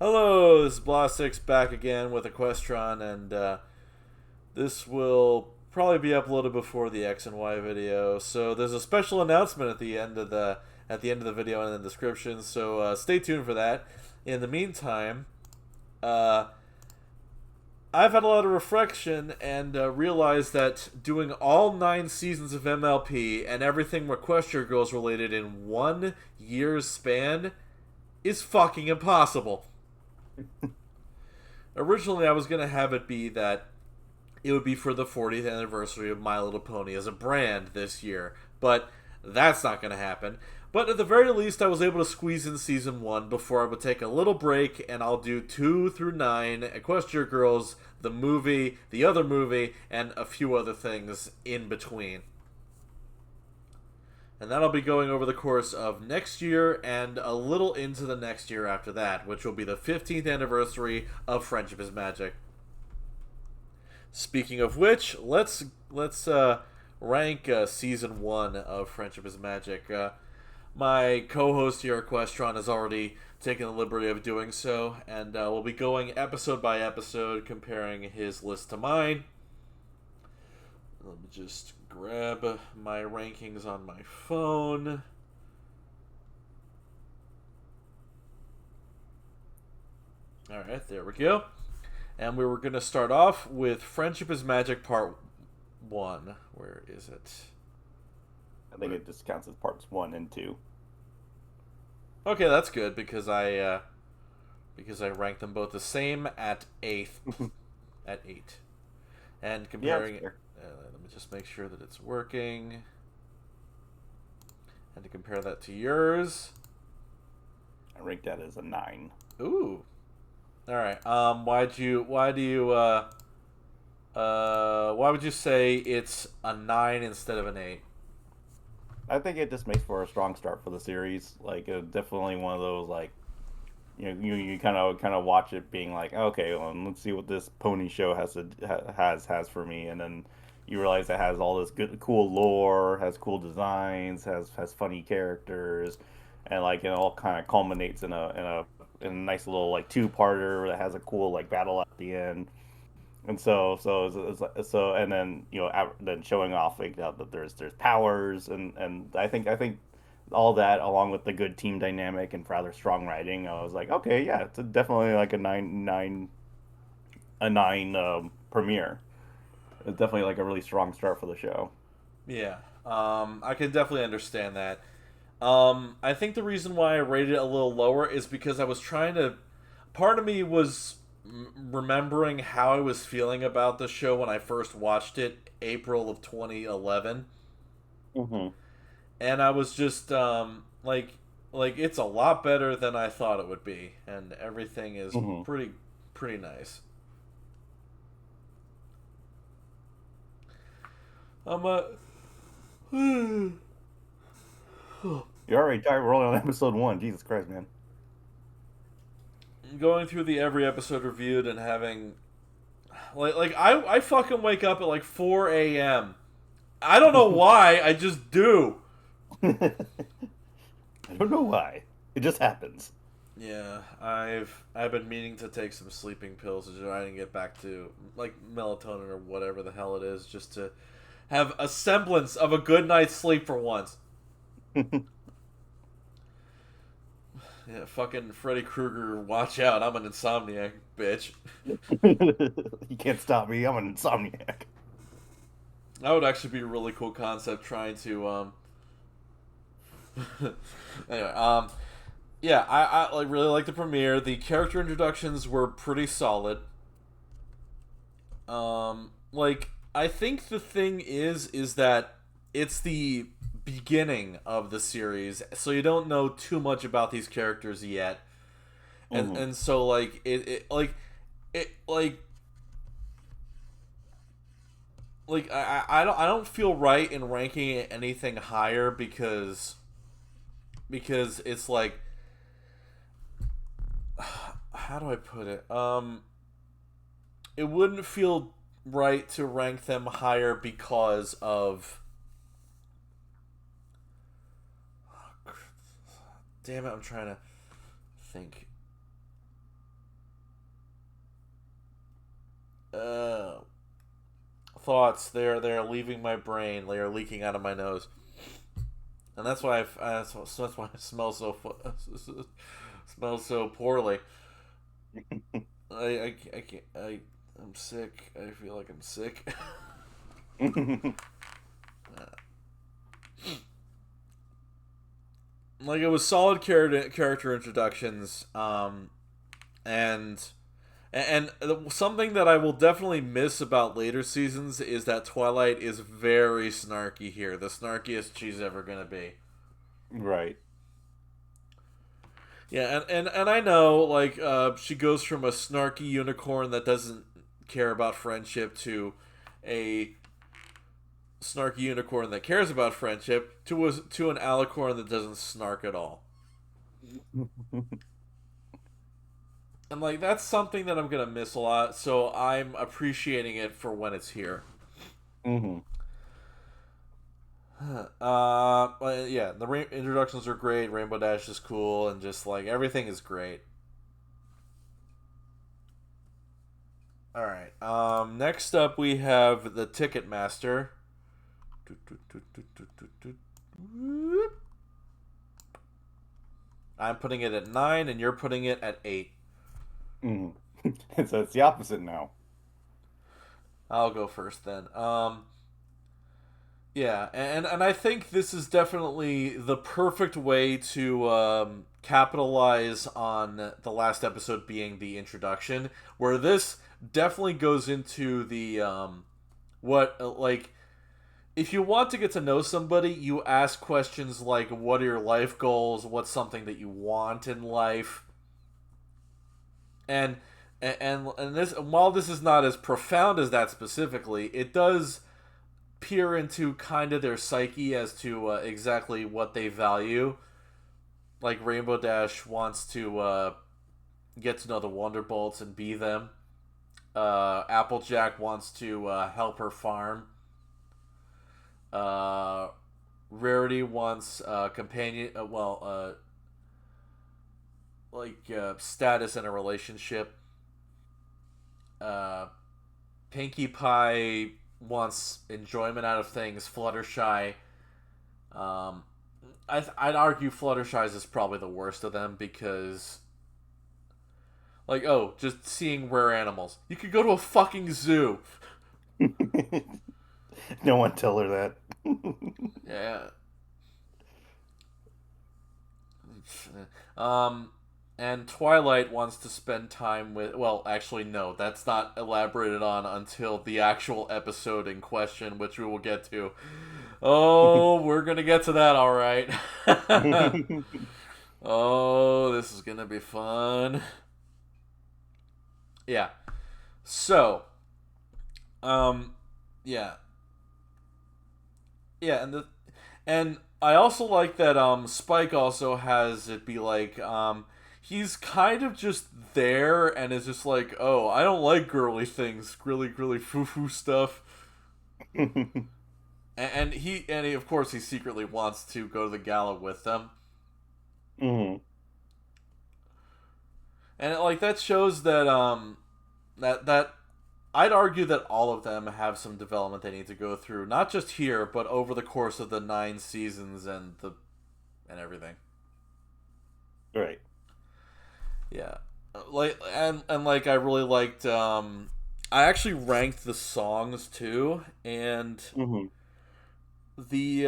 Hello, this is Blast6 back again with Equestron, and this will probably be uploaded before the X and Y video. So there's a special announcement at the end of the video and in the description. So stay tuned for that. In the meantime, I've had a lot of reflection and realized that doing all 9 seasons of MLP and everything Requester Girls related in 1 year's span is fucking impossible. Originally, I was going to have it be that it would be for the 40th anniversary of My Little Pony as a brand this year, but that's not going to happen. But at the very least, I was able to squeeze in Season 1 before I would take a little break, and I'll do 2 through 9, Equestria Girls, the movie, the other movie, and a few other things in between. And that'll be going over the course of next year and a little into the next year after that, which will be the 15th anniversary of Friendship is Magic. Speaking of which, let's rank Season 1 of Friendship is Magic. My co-host here, Equestron, has already taken the liberty of doing so, and we'll be going episode by episode, comparing his list to mine. Let me just grab my rankings on my phone. Alright, there we go. And we were going to start off with Friendship is Magic Part 1. Where is it? I think it just counts as parts 1 and 2. Okay, that's good, because I ranked them both the same at 8th. At 8. And comparing it... let me just make sure that it's working. And to compare that to yours. I ranked that as a 9. Ooh. Alright. Why would you say it's a 9 instead of an 8? I think it just makes for a strong start for the series. Like, definitely one of those, like, you kind of watch it being like, okay, well, let's see what this pony show has for me, and then you realize it has all this good, cool lore, has cool designs, has funny characters, and like it all kind of culminates in a nice little like 2-parter that has a cool like battle at the end. And so, and then then showing off like that there's powers, and I think all that along with the good team dynamic and rather strong writing, I was like, okay, yeah, it's definitely like a nine premiere. It's definitely like a really strong start for the show. Yeah. I can definitely understand that. I think the reason why I rated it a little lower is because I was trying to... Part of me was remembering how I was feeling about the show when I first watched it, April of 2011. Mm-hmm. And I was just, like, it's a lot better than I thought it would be. And everything is Mm-hmm. pretty nice. I'm, You're already tired. We're only on episode 1. Jesus Christ, man. going through the every episode reviewed and having I fucking wake up at like 4 a.m. I don't know why, I just do. I don't know why. It just happens. Yeah, I've been meaning to take some sleeping pills to try and get back to like melatonin or whatever the hell it is, just to have a semblance of a good night's sleep for once. Yeah, fucking Freddy Krueger, watch out, I'm an insomniac, bitch. You can't stop me. I'm an insomniac. That would actually be a really cool concept, trying to anyway, yeah, I like really like the premiere. The character introductions were pretty solid. Like, I think the thing is that it's the beginning of the series, so you don't know too much about these characters yet, and Mm-hmm. and so like I don't feel right in ranking it anything higher because it's like, how do I put it? It wouldn't feel right to rank them higher because of... Damn it, I'm trying to think. thoughts. They're leaving my brain. They are leaking out of my nose, and that's why that's why I smell smell so poorly. I can't. I'm sick. I feel like I'm sick. Like, it was solid character introductions, and something that I will definitely miss about later seasons is that Twilight is very snarky here, the snarkiest she's ever gonna be. Right. Yeah, and I know, like, she goes from a snarky unicorn that doesn't care about friendship to a snarky unicorn that cares about friendship to an alicorn that doesn't snark at all. And, like, that's something that I'm gonna miss a lot, so I'm appreciating it for when it's here. Mm-hmm. Yeah, the introductions are great. Rainbow Dash is cool, and just, like, everything is great. All right. Next up we have the Ticketmaster. I'm putting it at 9, and you're putting it at 8. Mm-hmm. So it's the opposite now. I'll go first then. Yeah, and I think this is definitely the perfect way to capitalize on the last episode being the introduction, where this definitely goes into the what like, if you want to get to know somebody, you ask questions like, what are your life goals? What's something that you want in life? And this, while this is not as profound as that specifically, it does peer into kind of their psyche as to exactly what they value. Like, Rainbow Dash wants to get to know the Wonderbolts and be them. Applejack wants to help her farm. Rarity wants companion. Status in a relationship. Pinkie Pie wants enjoyment out of things. Fluttershy, I'd argue Fluttershy's is probably the worst of them, because, like, oh, just seeing rare animals. You could go to a fucking zoo. No one tell her that. Yeah. And Twilight wants to spend time with... Well, actually, no. That's not elaborated on until the actual episode in question, which we will get to. Oh, we're gonna get to that, alright. Oh, this is gonna be fun. Yeah. So, yeah. Yeah, and I also like that Spike also has it be like, he's kind of just there and is just like, oh, I don't like girly things, really foo-foo stuff. And he of course he secretly wants to go to the gala with them. Mm-hmm. And like, that shows that that I'd argue that all of them have some development they need to go through, not just here, but over the course of the 9 seasons and everything. Right. Yeah, like, and like, I really liked. I actually ranked the songs too, and Mm-hmm. the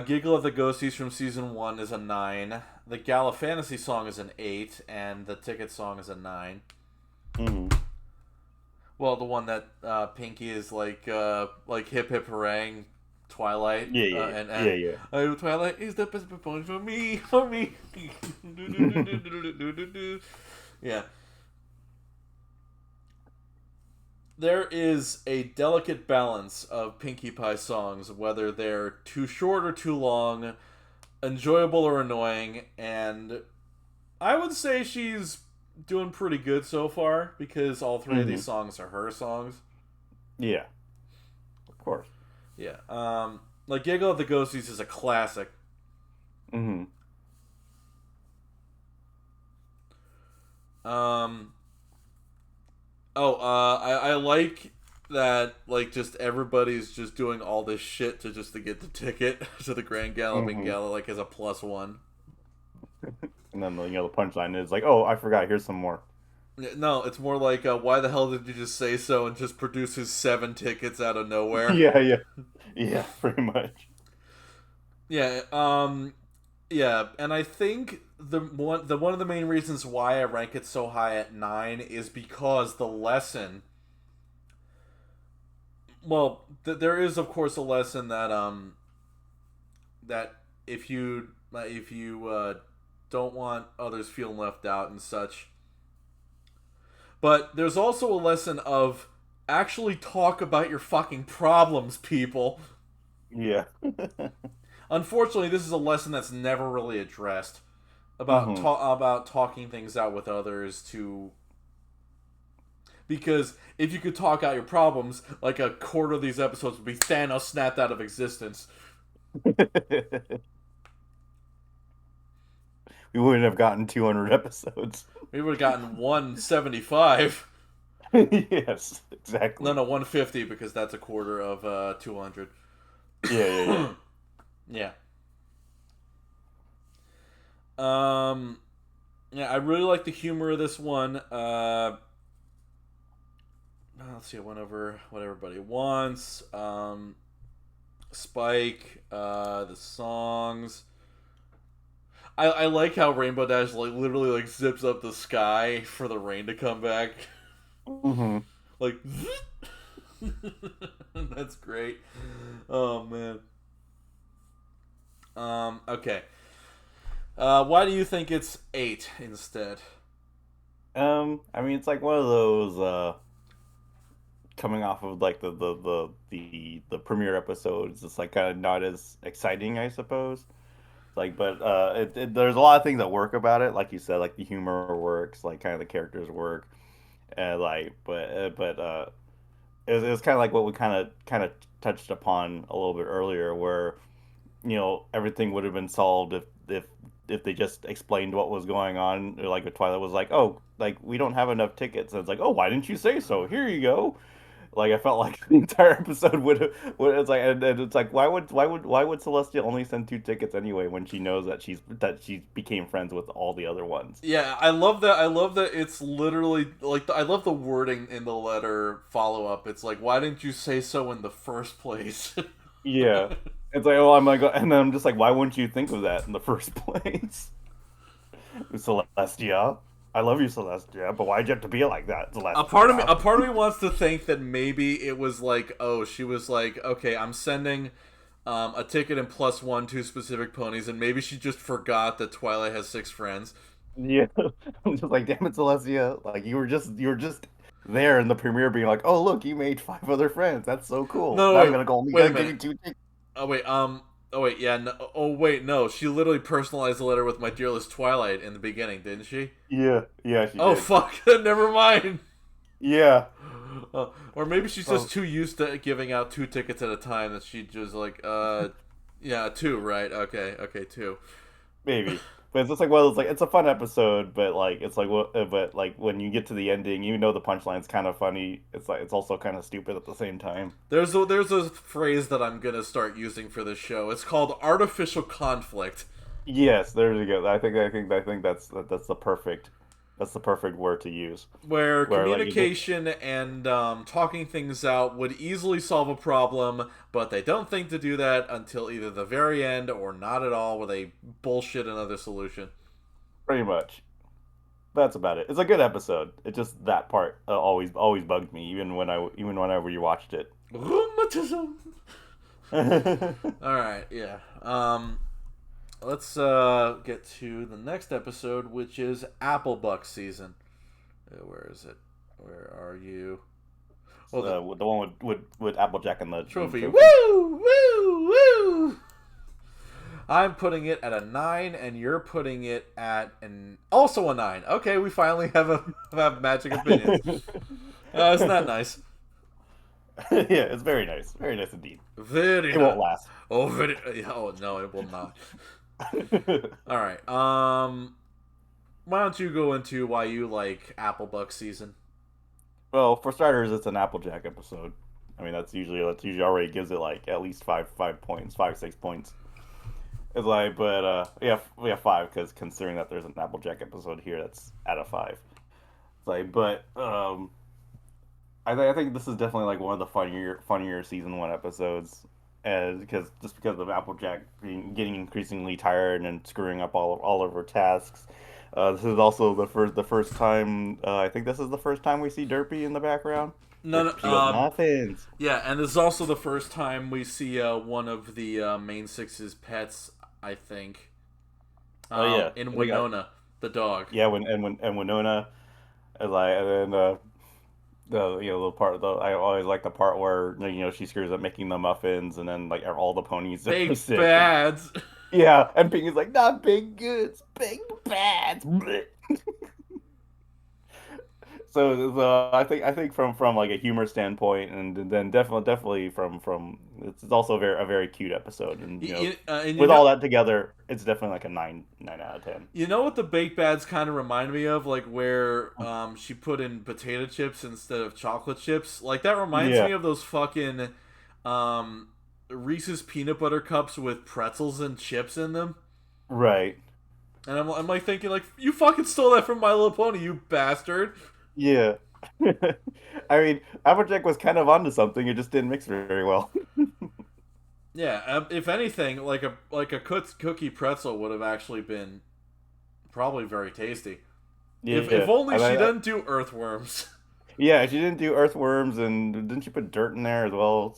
Giggle of the Ghosties from season 1 is a 9. The Gala Fantasy song is an 8, and the Ticket song is a 9. Mm-hmm. Well, the one that Pinky is like hip hip harangue Twilight. Yeah. Yeah. Twilight is the best performance for me. Yeah. There is a delicate balance of Pinkie Pie songs, whether they're too short or too long, enjoyable or annoying, and I would say she's doing pretty good so far, because all 3 of these songs are her songs. Yeah. Of course. Yeah. Like, Giggle of the Ghosties is a classic. Mm-hmm. Um. Oh, I like that. Like, just everybody's just doing all this shit to get the ticket to the Grand Galloping Hmm. Gala, like as a +1. And then the punchline is like, oh, I forgot. Here's some more. No, it's more like, why the hell did you just say so and just produce his 7 tickets out of nowhere? Yeah, yeah, yeah. Pretty much. Yeah. Yeah, and I think one of the main reasons why I rank it so high at 9 is because the lesson. Well, there is of course a lesson that that if you don't want others feeling left out and such. But there's also a lesson of actually talk about your fucking problems, people. Yeah. Unfortunately, this is a lesson that's never really addressed Hmm. about talking things out with others to because if you could talk out your problems, like a quarter of these episodes would be Thanos snapped out of existence. We wouldn't have gotten 200 episodes. We would have gotten 175. Yes, No, exactly. no, 150 because that's a quarter of 200. Yeah, yeah, yeah. Yeah. Um. Yeah, I really like the humor of this one. Let's see. I went over what everybody wants. Spike. The songs. I like how Rainbow Dash like literally like zips up the sky for the rain to come back. Hmm. Like that's great. Oh man. Okay. Why do you think it's 8 instead? I mean, it's like one of those coming off of like the premiere episodes. It's like kind of not as exciting, I suppose. Like, but there's a lot of things that work about it. Like you said, like the humor works, like kind of the characters work, and like, but it was kind of like what we kind of touched upon a little bit earlier, where everything would have been solved if they just explained what was going on. Like with Twilight was like, oh, like we don't have enough tickets, and it's like, oh, why didn't you say so? Here you go. Like I felt like the entire episode would it's like and it's like why would Celestia only send 2 tickets anyway when she knows that she became friends with all the other ones. Yeah, I love that. I love that it's literally like I love the wording in the letter follow up. It's like, why didn't you say so in the first place? Yeah. It's like, oh, I'm like, and then I'm just like, why wouldn't you think of that in the first place? Celestia, I love you, Celestia, but why'd you have to be like that, Celestia? A part of me wants to think that maybe it was like, oh, she was like, okay, I'm sending a ticket and +1 to specific ponies, and maybe she just forgot that Twilight has 6 friends. Yeah, I'm just like, damn it, Celestia! Like you were just there in the premiere, being like, oh look, you made 5 other friends. That's so cool. No, Now no, you're wait, only wait a gonna give minute. me 2 tickets. Oh wait, oh wait, yeah, no, oh wait, no, she literally personalized the letter with my dearest Twilight in the beginning, didn't she? Yeah, yeah, she Oh did. fuck, never mind. Yeah. Or maybe she's Oh, just too used to giving out 2 tickets at a time that she just like, yeah, 2, right? Okay, okay, 2. maybe. But it's just like well, it's like it's a fun episode, but like it's like but like when you get to the ending, even though the punchline's kind of funny, it's like it's also kind of stupid at the same time. There's a phrase that I'm gonna start using for this show. It's called artificial conflict, Yes, there you go. I think that's the perfect word to use. where Where like you just communication and talking things out would easily solve a problem, but they don't think to do that until either the very end or not at all, where they bullshit another solution. pretty much that's about it. It's a good episode. It just that part always bugged me, even whenever you watched it. Rheumatism. All right, yeah. Let's get to the next episode, which is Applebuck season. Where is it? Where are you? Oh, the The one with Applejack and the trophy. trophy. Woo! Woo! Woo! I'm putting it at a 9, and you're putting it at also a 9. Okay, we finally have matching opinions. Isn't that nice? Yeah, it's very nice indeed. Very It won't nice. last. Oh, very. Oh no, it will not. All right. why don't you go into why you like Applebuck season? Well, for starters, it's an Applejack episode. I mean, that's usually already gives it like at least 5 points, 5 6 points. It's like, but yeah, we have five because considering that there's an Applejack episode here, that's out of five. It's like, but I think this is definitely like one of the funnier season one episodes, as because of Applejack getting increasingly tired and screwing up all of her tasks. This is also the first time I think this is the first time we see Derpy in the background. None. She goes muffins. Yeah, and this is also the first time we see one of the main six's pets. I think. Oh yeah, In we got Winona, the dog. yeah when Winona is like and then the the part though I always like the part where she screws up making the muffins and then like all the ponies are Baked sick. bads. Yeah, and Pink is like, not big goods, big bads. So I think from like a humor standpoint, and then definitely from it's also a very cute episode, and And with all that together, it's definitely like a 9 out of 10. you know what the baked bads kind of remind me of, like where she put in potato chips instead of chocolate chips. Like that reminds Yeah, me of those fucking Reese's peanut butter cups with pretzels and chips in them. right. And I'm like thinking like you fucking stole that from My Little Pony, you bastard. Yeah. I mean, Applejack was kind of onto something. It just didn't mix very well. Yeah, if anything, like a cookie pretzel would have actually been probably very tasty. If Yeah, only she I, doesn't do earthworms. yeah. She didn't do earthworms, and didn't she put dirt in there as well?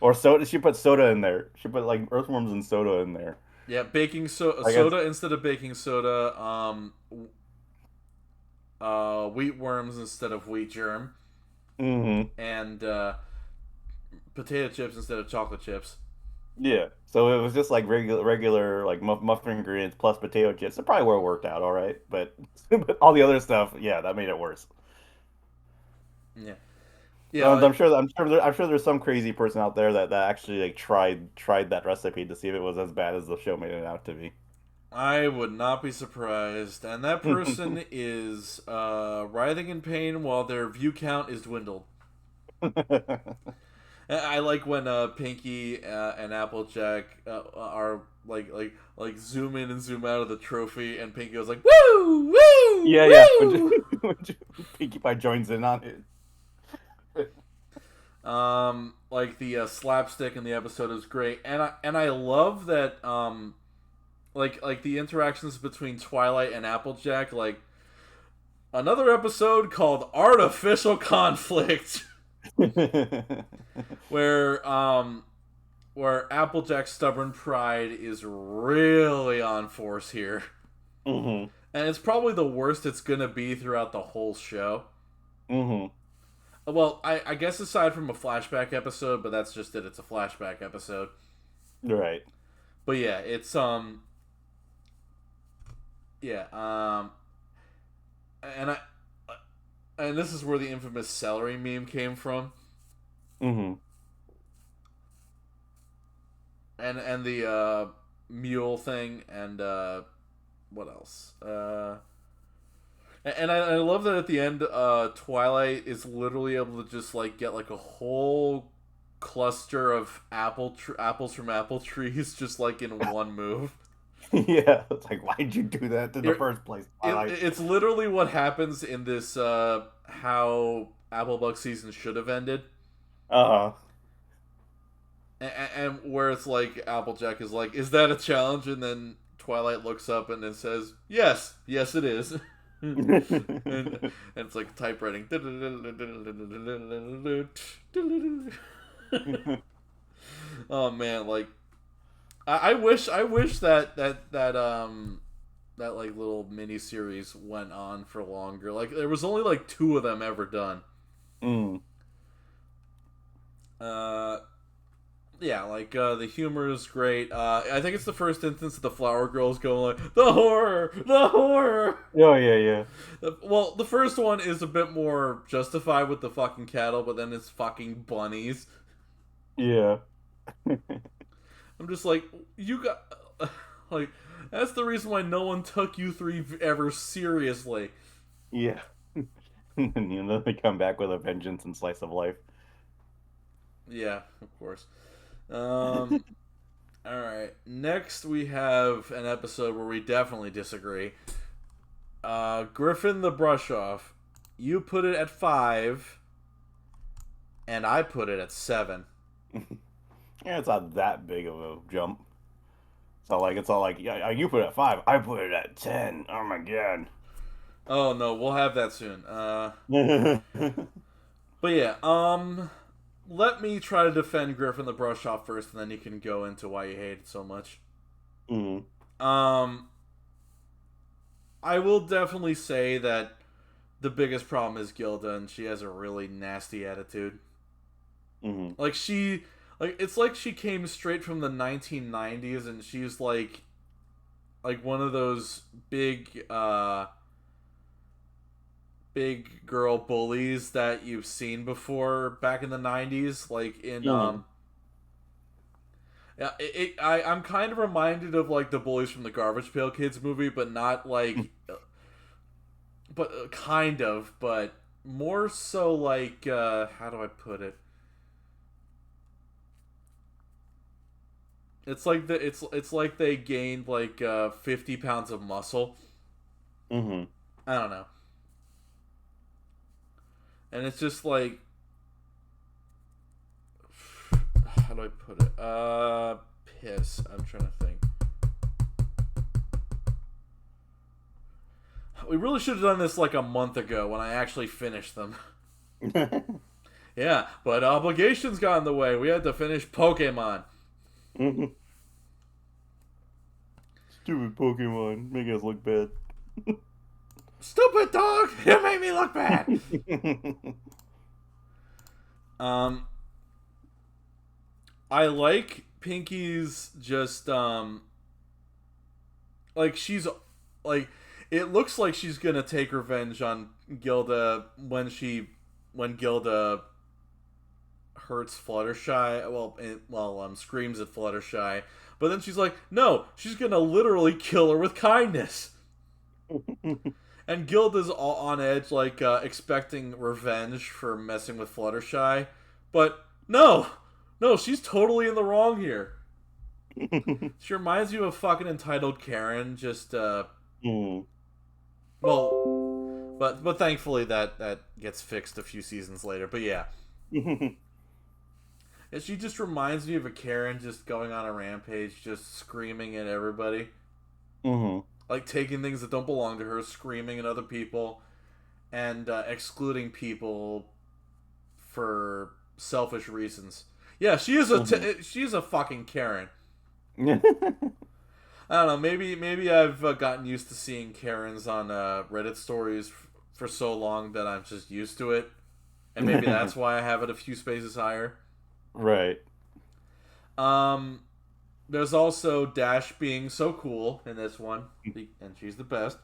Or soda. She put soda in there. She put like earthworms and soda in there. Yeah, I guess. soda instead of baking soda. Wheat worms instead of wheat germ, Hmm. and potato chips instead of chocolate chips. Yeah. So it was just like regular like muffin ingredients plus potato chips. It probably would have worked out all right, but but all the other stuff, yeah, that made it worse. Yeah, yeah, I'm sure there's some crazy person out there that actually like tried that recipe to see if it was as bad as the show made it out to be. I would not be surprised. And that person is writhing in pain while their view count is dwindled. I like when Pinky and Applejack are like zoom in and zoom out of the trophy, and Pinky goes like woo woo Yeah, yeah. woo. Pinkie Pie joins in on it. Like the slapstick in the episode is great, and I love that like the interactions between Twilight and Applejack, like another episode called Artificial Conflict. where where Applejack's stubborn pride is really on force here. Hmm. And it's probably the worst it's gonna be throughout the whole show. Hmm. Well, I guess aside from a flashback episode, but that's just it, it's a flashback episode. Right. But yeah, it's yeah, and I and this is where the infamous celery meme came from. Hmm. And the mule thing, and what else? And I love that at the end, Twilight is literally able to just like get like a whole cluster of apples from apple trees just like in one move. Yeah, it's like why'd you do that in the first place? It's literally what happens in this how Applebuck season should have ended. Uh-huh. And where it's like Applejack is like, "Is that a challenge?" And then Twilight looks up and it says, "Yes, yes, it is." And it's like typewriting. Oh man, like I wish that like little mini series went on for longer. Like there was only like two of them ever done. Mm. Yeah, like the humor is great. I think it's the first instance of the Flower Girls going like the horror, the horror. Oh yeah, yeah. Well, the first one is a bit more justified with the fucking cattle, but then it's fucking bunnies. Yeah. I'm just like, you got Like, that's the reason why no one took you three ever seriously. Yeah. And they come back with a vengeance and slice of life. Yeah, of course. All right. Next, we have an episode where we definitely disagree. Griffin the Brush Off. You put it at 5, and I put it at 7. Yeah, it's not that big of a jump. It's all like yeah, you put it at 5, I put it at 10. Oh my god. Oh no, we'll have that soon. But yeah, let me try to defend Griffin the Brush Off first, and then you can go into why you hate it so much. Mm-hmm. I will definitely say that the biggest problem is Gilda, and she has a really nasty attitude. Mm-hmm. It's like she came straight from the 1990s, and she's like one of those big girl bullies that you've seen before back in the 90s, like in Mm-hmm. yeah, I'm kind of reminded of like the bullies from the Garbage Pail Kids movie, but not like but kind of, but more so like how do I put it? It's like they gained like 50 pounds of muscle. Mm-hmm. I don't know. And it's just like, how do I put it? Piss. I'm trying to think. We really should have done this like a month ago when I actually finished them. Yeah, but obligations got in the way. We had to finish Pokemon. Stupid Pokemon, make us look bad. Stupid dog! You made me look bad! I like Pinky's just, like, she's, like, it looks like she's gonna take revenge on Gilda when Gilda hurts Fluttershy, screams at Fluttershy, but then she's like, no, she's gonna literally kill her with kindness. And Gilda's all on edge, like, expecting revenge for messing with Fluttershy. But, no! No, she's totally in the wrong here. She reminds you of fucking entitled Karen, just, well, but thankfully that gets fixed a few seasons later. But yeah. And she just reminds me of a Karen just going on a rampage, just screaming at everybody. Like taking things that don't belong to her, screaming at other people, and excluding people for selfish reasons. Yeah, she is she's a fucking Karen. I don't know. Maybe I've gotten used to seeing Karens on Reddit stories for so long that I'm just used to it, and maybe that's why I have it a few spaces higher. Right. There's also Dash being so cool in this one, and she's the best.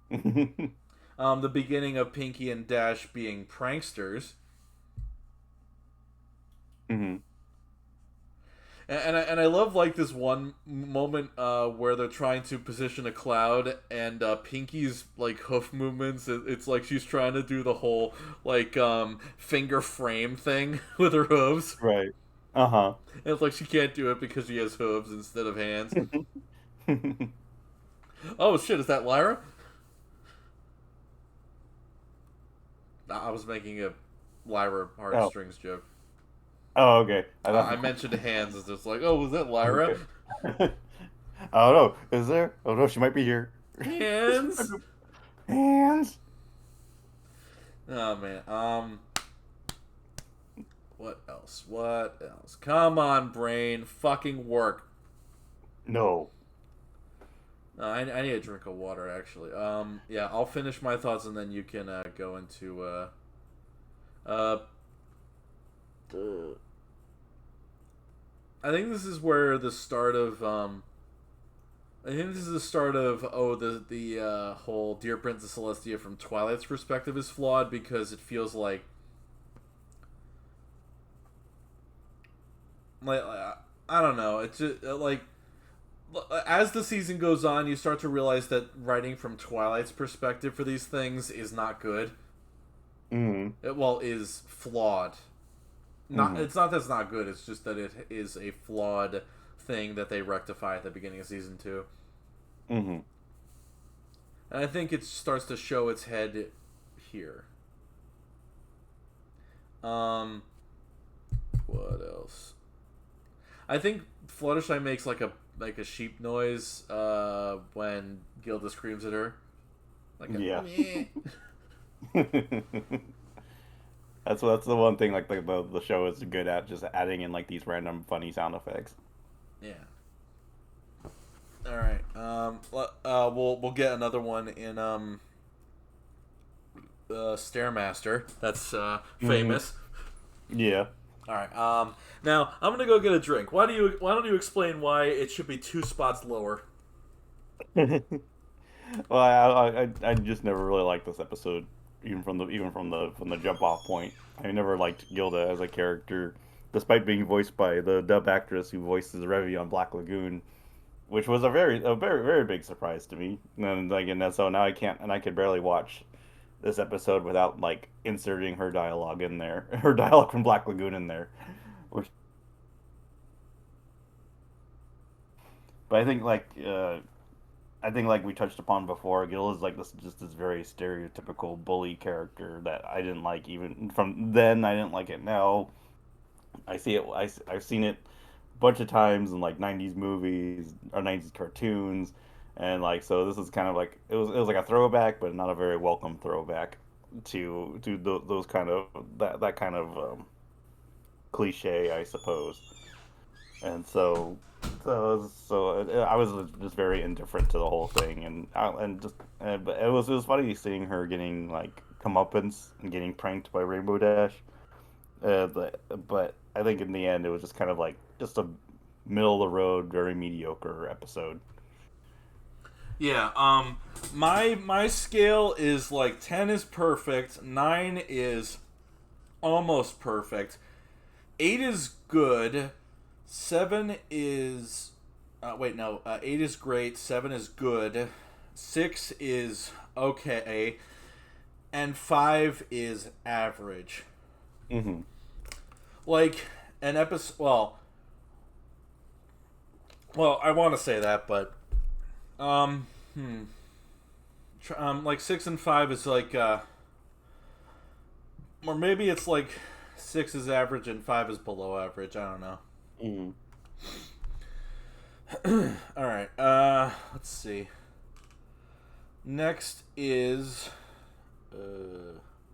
The beginning of Pinky and Dash being pranksters. Mm-hmm. And I love like this one moment where they're trying to position a cloud, and Pinky's like hoof movements. It's like she's trying to do the whole like finger frame thing with her hooves. Right. Uh-huh. And it's like she can't do it because she has hooves instead of hands. Oh shit! Is that Lyra? I was making a Lyra heartstrings joke. Oh, okay. I mentioned hands. It's just like, oh, was that Lyra? Okay. Oh no, is there? Oh no, she might be here. Hands. Hands. Oh man. What else? What else? Come on, brain. Fucking work. No. I need a drink of water, actually. Yeah, I'll finish my thoughts and then you can go into I think this is where the start of I think this is the start of the whole Dear Princess Celestia from Twilight's perspective is flawed, because it feels like I don't know, it's just like as the season goes on, you start to realize that writing from Twilight's perspective for these things is not good. Mm-hmm. Is flawed. Not Mm-hmm. it's not that it's not good. It's just that it is a flawed thing that they rectify at the beginning of season 2. Mm-hmm. And I think it starts to show its head here. Um, what else? I think Fluttershy makes like a sheep noise when Gilda screams at her, like a Yeah. meh. That's the one thing like the show is good at, just adding in like these random funny sound effects. Yeah. All right. We'll get another one in Stairmaster. That's Mm-hmm. famous. Yeah. All right. Now I'm gonna go get a drink. Why don't you explain why it should be 2 spots lower? Well, I just never really liked this episode, even from the jump off point. I never liked Gilda as a character, despite being voiced by the dub actress who voices Revy on Black Lagoon, which was a very big surprise to me. And so now I could barely watch this episode without like inserting her dialogue in there, her dialogue from Black Lagoon in there. Which, but I think like we touched upon before, Gil is like this very stereotypical bully character that I didn't like even from then. I didn't like it now. I see it. I've seen it a bunch of times in like '90s movies or '90s cartoons, and like so this is kind of like it was like a throwback, but not a very welcome throwback to those kind of that kind of cliche, I suppose. And so I was just very indifferent to the whole thing, but it was funny seeing her getting like comeuppance and getting pranked by Rainbow Dash. But I think in the end it was just kind of like just a middle of the road, very mediocre episode. Yeah. My scale is like 10 is perfect, 9 is almost perfect, 8 is good, 7 is wait no 8 is great, 7 is good, 6 is okay, and 5 is average. Hmm. Like an episode. Well, I want to say that, but um, hmm, like 6 and 5 is like, or maybe it's like 6 is average and 5 is below average. I don't know. Hmm. All right. Let's see. Next is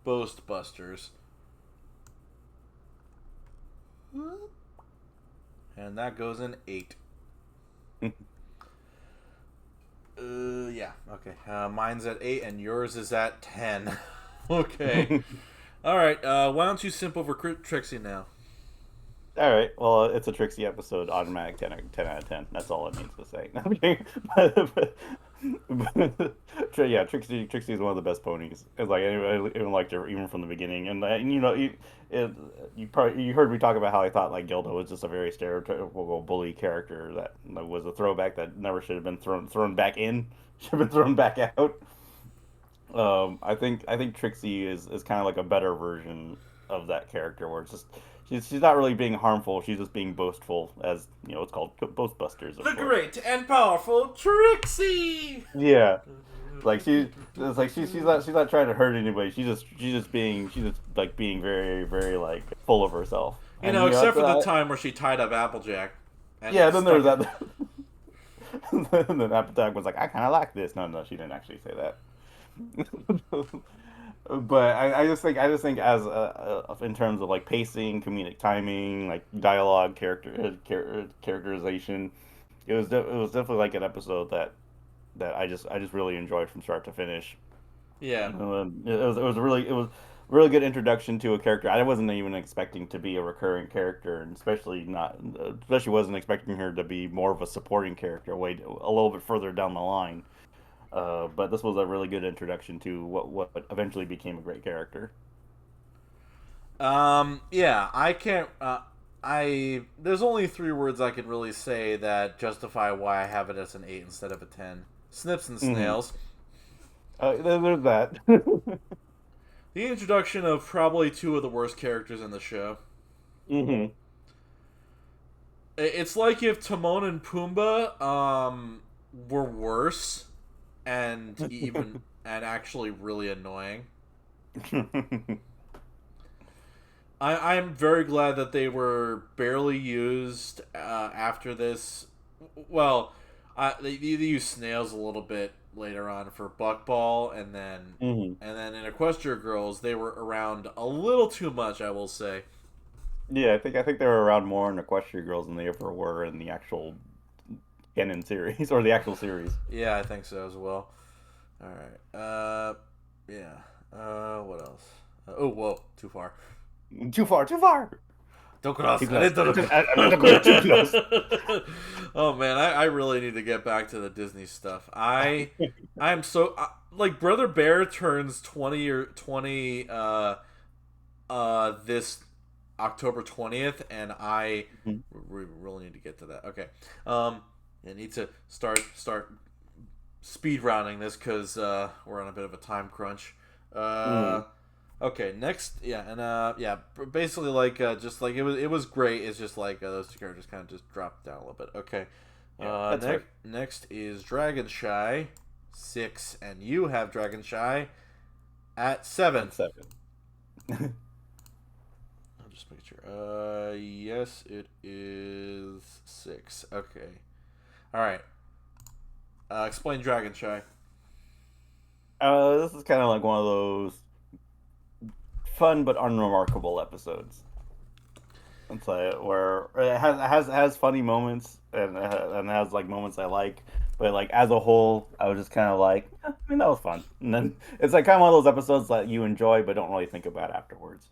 Ghostbusters, and that goes in 8. Yeah. Okay. Mine's at 8, and yours is at 10. Okay. All right. Why don't you simp over Trixie now? All right. Well, it's a Trixie episode. Automatic 10 out of 10. That's all it needs to say. No, I'm kidding. Yeah, Trixie is one of the best ponies. It's like I even liked her even from the beginning. And you heard me talk about how I thought like Gilda was just a very stereotypical bully character that was a throwback that never should have been thrown back in. Should have been thrown back out. I think Trixie is kind of like a better version of that character, where it's just she's not really being harmful. She's just being boastful, as it's called Ghostbusters, of The course. great and powerful Trixie. Yeah, like it's like she's not trying to hurt anybody. She's just like being very very like full of herself. You And know, except for the that's, time where she tied up Applejack and yeah. Then there was stuck it. that. And then Applejack was like, I kind of like this. No, no, she didn't actually say that. But I just think as in terms of like pacing, comedic timing, like dialogue, characterization, it was definitely like an episode that I just really enjoyed from start to finish. Yeah. It was a really good introduction to a character I wasn't even expecting to be a recurring character, and especially wasn't expecting her to be more of a supporting character way a little bit further down the line. But this was a really good introduction to what eventually became a great character. Yeah. I can't. there's only 3 words I can really say that justify why I have it as an 8 instead of a 10. Snips and Mm-hmm. snails. There's that. The introduction of probably 2 of the worst characters in the show. Mm-hmm. It's like if Timon and Pumbaa were worse and actually really annoying. I'm very glad that they were barely used after this. Well, they use snails a little bit later on for Buckball, Mm-hmm. and then in Equestria Girls they were around a little too much, I will say. Yeah, I think they were around more in Equestria Girls than they ever were in the actual canon series or the actual series. Yeah, I think so as well. All right. Yeah. What else? Oh, whoa, too far. Too far, too far. Too close. Too I close. need to I don't go too close. Oh man, I really need to get back to the Disney stuff. I'm so like Brother Bear turns 20 this October 20th, and I really need to get to that. Okay. I need to start speed rounding this because we're on a bit of a time crunch. Mm. Okay, next, yeah, and yeah, basically like just like it was great. It's just like those 2 characters kind of just dropped down a little bit. Okay, Yeah, that's right. next is Dragon Shy 6, and you have Dragon Shy at 7. At 7. I'll just make sure. Yes, it is 6. Okay, all right. Explain Dragon Shy. This is kind of like one of those fun but unremarkable episodes. It's like where it has funny moments and has like moments I like, but like as a whole, I was just kind of like, I mean that was fun. And then it's like kind of one of those episodes that you enjoy but don't really think about afterwards.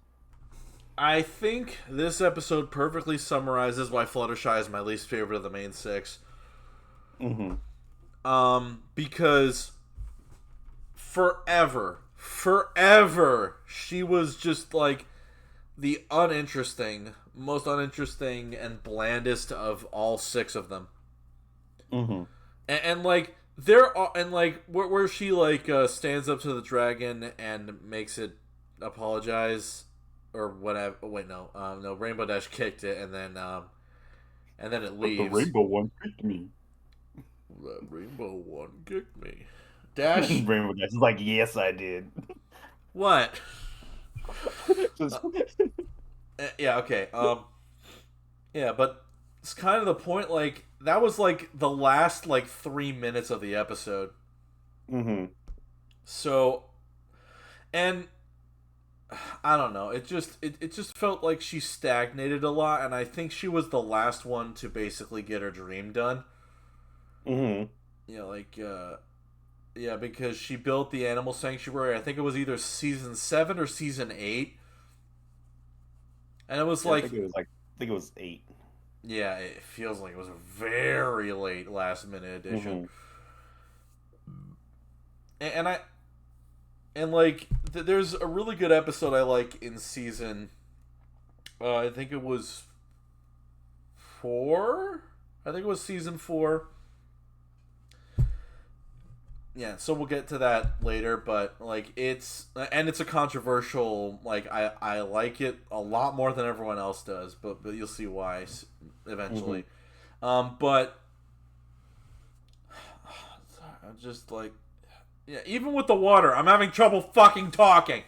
I think this episode perfectly summarizes why Fluttershy is my least favorite of the main 6. Mm-hmm. Because forever, she was just like the most uninteresting and blandest of all 6 of them. Mm-hmm. And like there are, and like where she like stands up to the dragon and makes it apologize or whatever. Oh, wait, no, no. Rainbow Dash kicked it, and then it But the leaves. rainbow one picked me. That rainbow one kicked me. Dash. Rainbow Dash is like, yes, I did. What? Just... Yeah. Okay. Yeah, but it's kind of the point. Like that was like the last like 3 minutes of the episode. Mm-hmm. So, and I don't know. It just felt like she stagnated a lot, and I think she was the last one to basically get her dream done. Mm-hmm. You know, like yeah, because she built the animal sanctuary. I think it was either season 7 or season 8, and it was Yeah, like, I think it was 8. yeah, it feels like it was a very late last minute edition. Mm-hmm. And I and like there's a really good episode I like in season. I think it was 4. I think it was season 4. Yeah, so we'll get to that later, but like it's a controversial, like I like it a lot more than everyone else does, but you'll see why eventually. But I'm just like, yeah, even with the water, I'm having trouble fucking talking.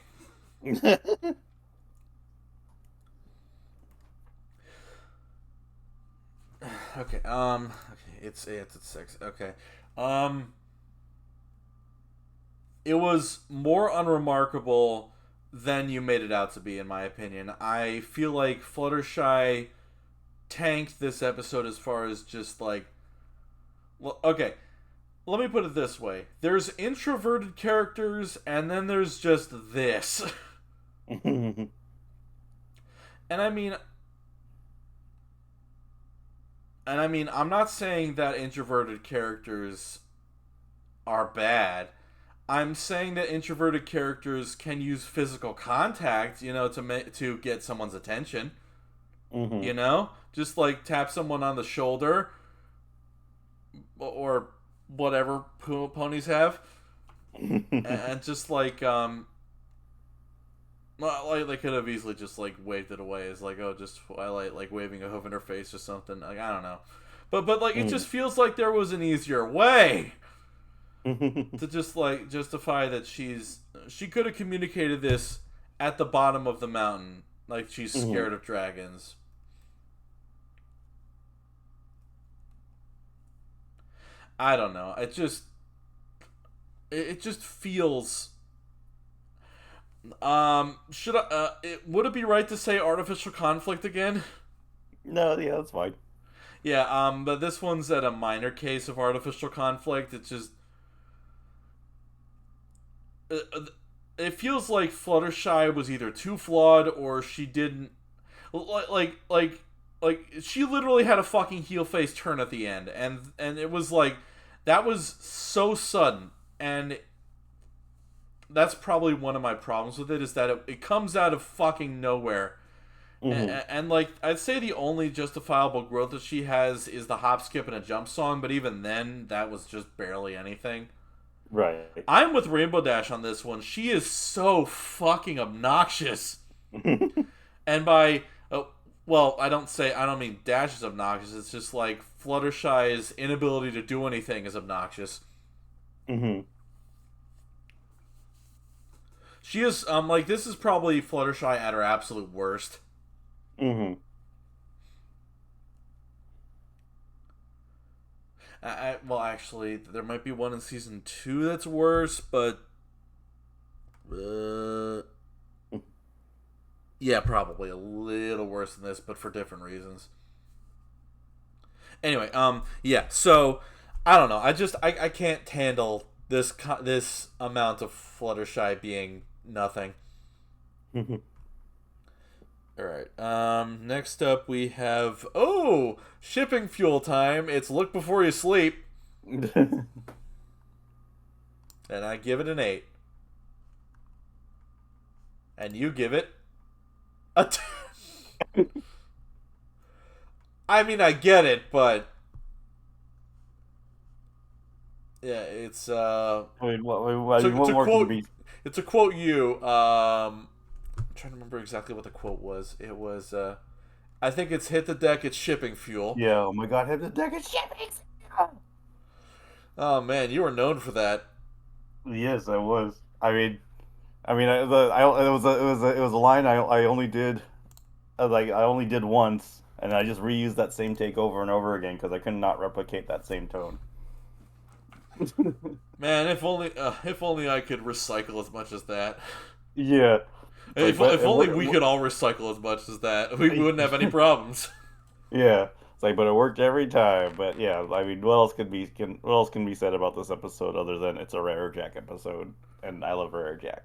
Okay, it's at 6. Okay. It was more unremarkable than you made it out to be, in my opinion. I feel like Fluttershy tanked this episode as far as just like, well, okay, let me put it this way: there's introverted characters, and then there's just this. And I mean, I'm not saying that introverted characters are bad. I'm saying that introverted characters can use physical contact, to get someone's attention. Mm-hmm. Just like tap someone on the shoulder or whatever ponies have, and just well, like they could have easily just like waved it away as like, oh, just I like waving a hoof in her face or something. Like, I don't know, but like it just feels like there was an easier way to just like justify that she could have communicated this at the bottom of the mountain, like she's scared of dragons. I don't know. It just feels. Should I? Would it be right to say artificial conflict again? No, yeah, that's fine. Yeah. But this one's at a minor case of artificial conflict. It's just. It feels like Fluttershy was either too flawed or she didn't. Like she literally had a fucking heel face turn at the end, and it was like that was so sudden, and that's probably one of my problems with it is that it comes out of fucking nowhere. And like I'd say the only justifiable growth that she has is the hop, skip, and a jump song, but even then that was just barely anything. Right. I'm with Rainbow Dash on this one. She is so fucking obnoxious. And by well, I don't mean Dash is obnoxious. It's just like Fluttershy's inability to do anything is obnoxious. She is like this is probably Fluttershy at her absolute worst. Well, actually, there might be one in season 2 that's worse, but yeah, probably a little worse than this, but for different reasons. Anyway, yeah. So I don't know. I can't handle this amount of Fluttershy being nothing. All right. Next up we have shipping fuel time. It's look before you sleep, and I give it an 8, and you give it a 10. I mean, I get it, but yeah, it's I mean, what it's a more can quote. be? It's a quote. I'm trying to remember exactly what the quote was. It was, I think it's hit the deck. It's shipping fuel. Yeah. Oh my God! Hit the deck of shipping. Oh man, you were known for that. Yes, I was. It was a line I only did, I only did once, and I just reused that same take over and over again because I could not replicate that same tone. Man, if only I could recycle as much as that. Yeah. If only we could all recycle as much as that, we wouldn't have any problems. Yeah. It's like, but it worked every time. But yeah, I mean, what else can be said about this episode other than it's a Rare Jack episode, and I love Rare Jack.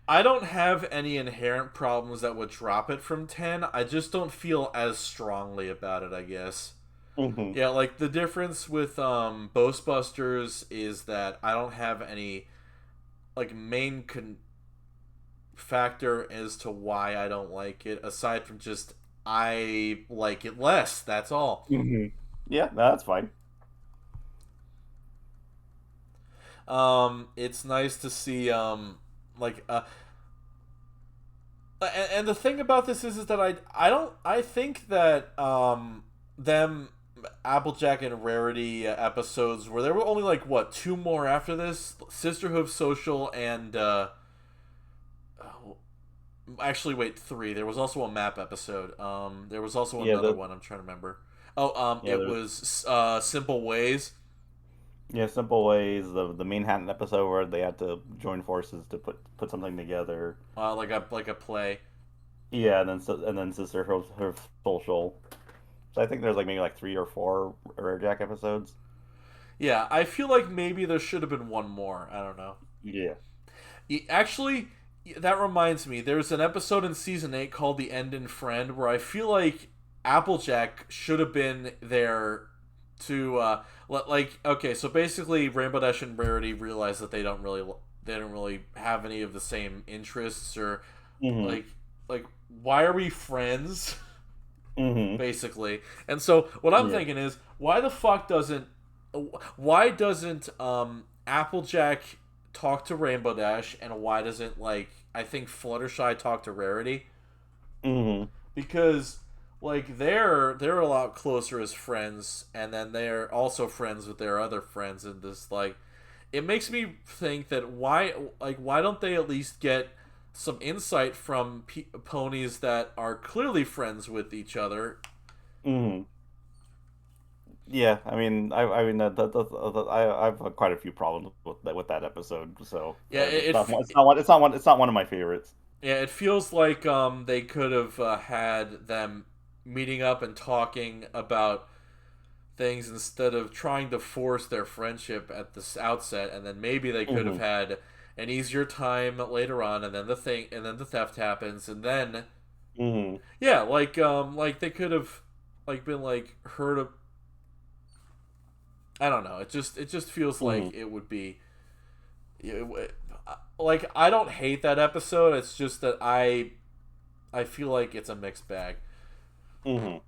I don't have any inherent problems that would drop it from 10. I just don't feel as strongly about it, I guess. Yeah, like the difference with Ghostbusters is that I don't have any like main factor as to why I don't like it, aside from just I like it less. That's all. Yeah, no, that's fine. It's nice to see like and the thing about this is that I think that them Applejack and Rarity episodes where there were only like what 2 more after this, Sisterhood Social and actually wait 3. There was also a map episode. There was also another one I'm trying to remember. It was Simple Ways. Yeah, Simple Ways, the Manhattan episode where they had to join forces to put something together. Like a play. Yeah, and then Sisterhood Social. So I think there's like maybe like 3 or 4 Rare Jack episodes. Yeah, I feel like maybe there should have been one more. I don't know. Yeah. Actually, that reminds me. There's an episode in season 8 called "The End and Friend" where I feel like Applejack should have been there to okay. So basically, Rainbow Dash and Rarity realize that they don't really have any of the same interests or like like why are we friends? Mm-hmm. Basically. And so what I'm Yeah. thinking is, why doesn't Applejack talk to Rainbow Dash, and why doesn't, like, I think Fluttershy talk to Rarity? Mm-hmm. Because like they're a lot closer as friends, and then they're also friends with their other friends, and this, like, it makes me think that why don't they at least get some insight from ponies that are clearly friends with each other. Mm-hmm. Yeah, I mean, I've had quite a few problems with that episode, so Yeah, it's not one of my favorites. yeah, it feels like they could have had them meeting up and talking about things instead of trying to force their friendship at the outset, and then maybe they could have Mm-hmm. had an easier time later on, and then the theft happens, and then Mm-hmm. yeah, like they could have like been like heard of. I don't know. It just feels Mm-hmm. like it would be. Like, I don't hate that episode. It's just that I feel like it's a mixed bag. Mm-hmm.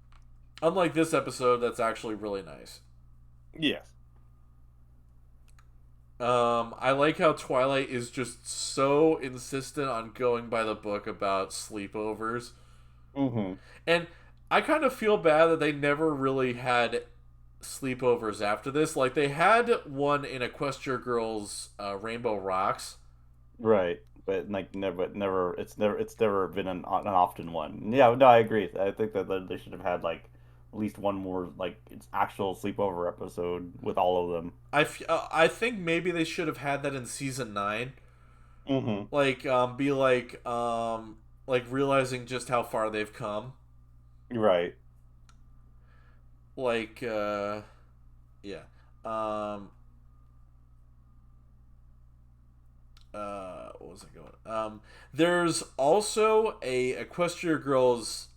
Unlike this episode, that's actually really nice. Yes. I like how Twilight is just so insistent on going by the book about sleepovers, Mm-hmm. and I kind of feel bad that they never really had sleepovers after this. Like, they had one in Equestria Girls Rainbow Rocks. Right, but like it's never been an often one. Yeah, no, I agree. I think that they should have had like at least one more like it's actual sleepover episode with all of them. I think maybe they should have had that in season 9. Mm-hmm. Like, be like realizing just how far they've come. Right. Like, yeah. Um, what was I going? There's also a Equestria Girls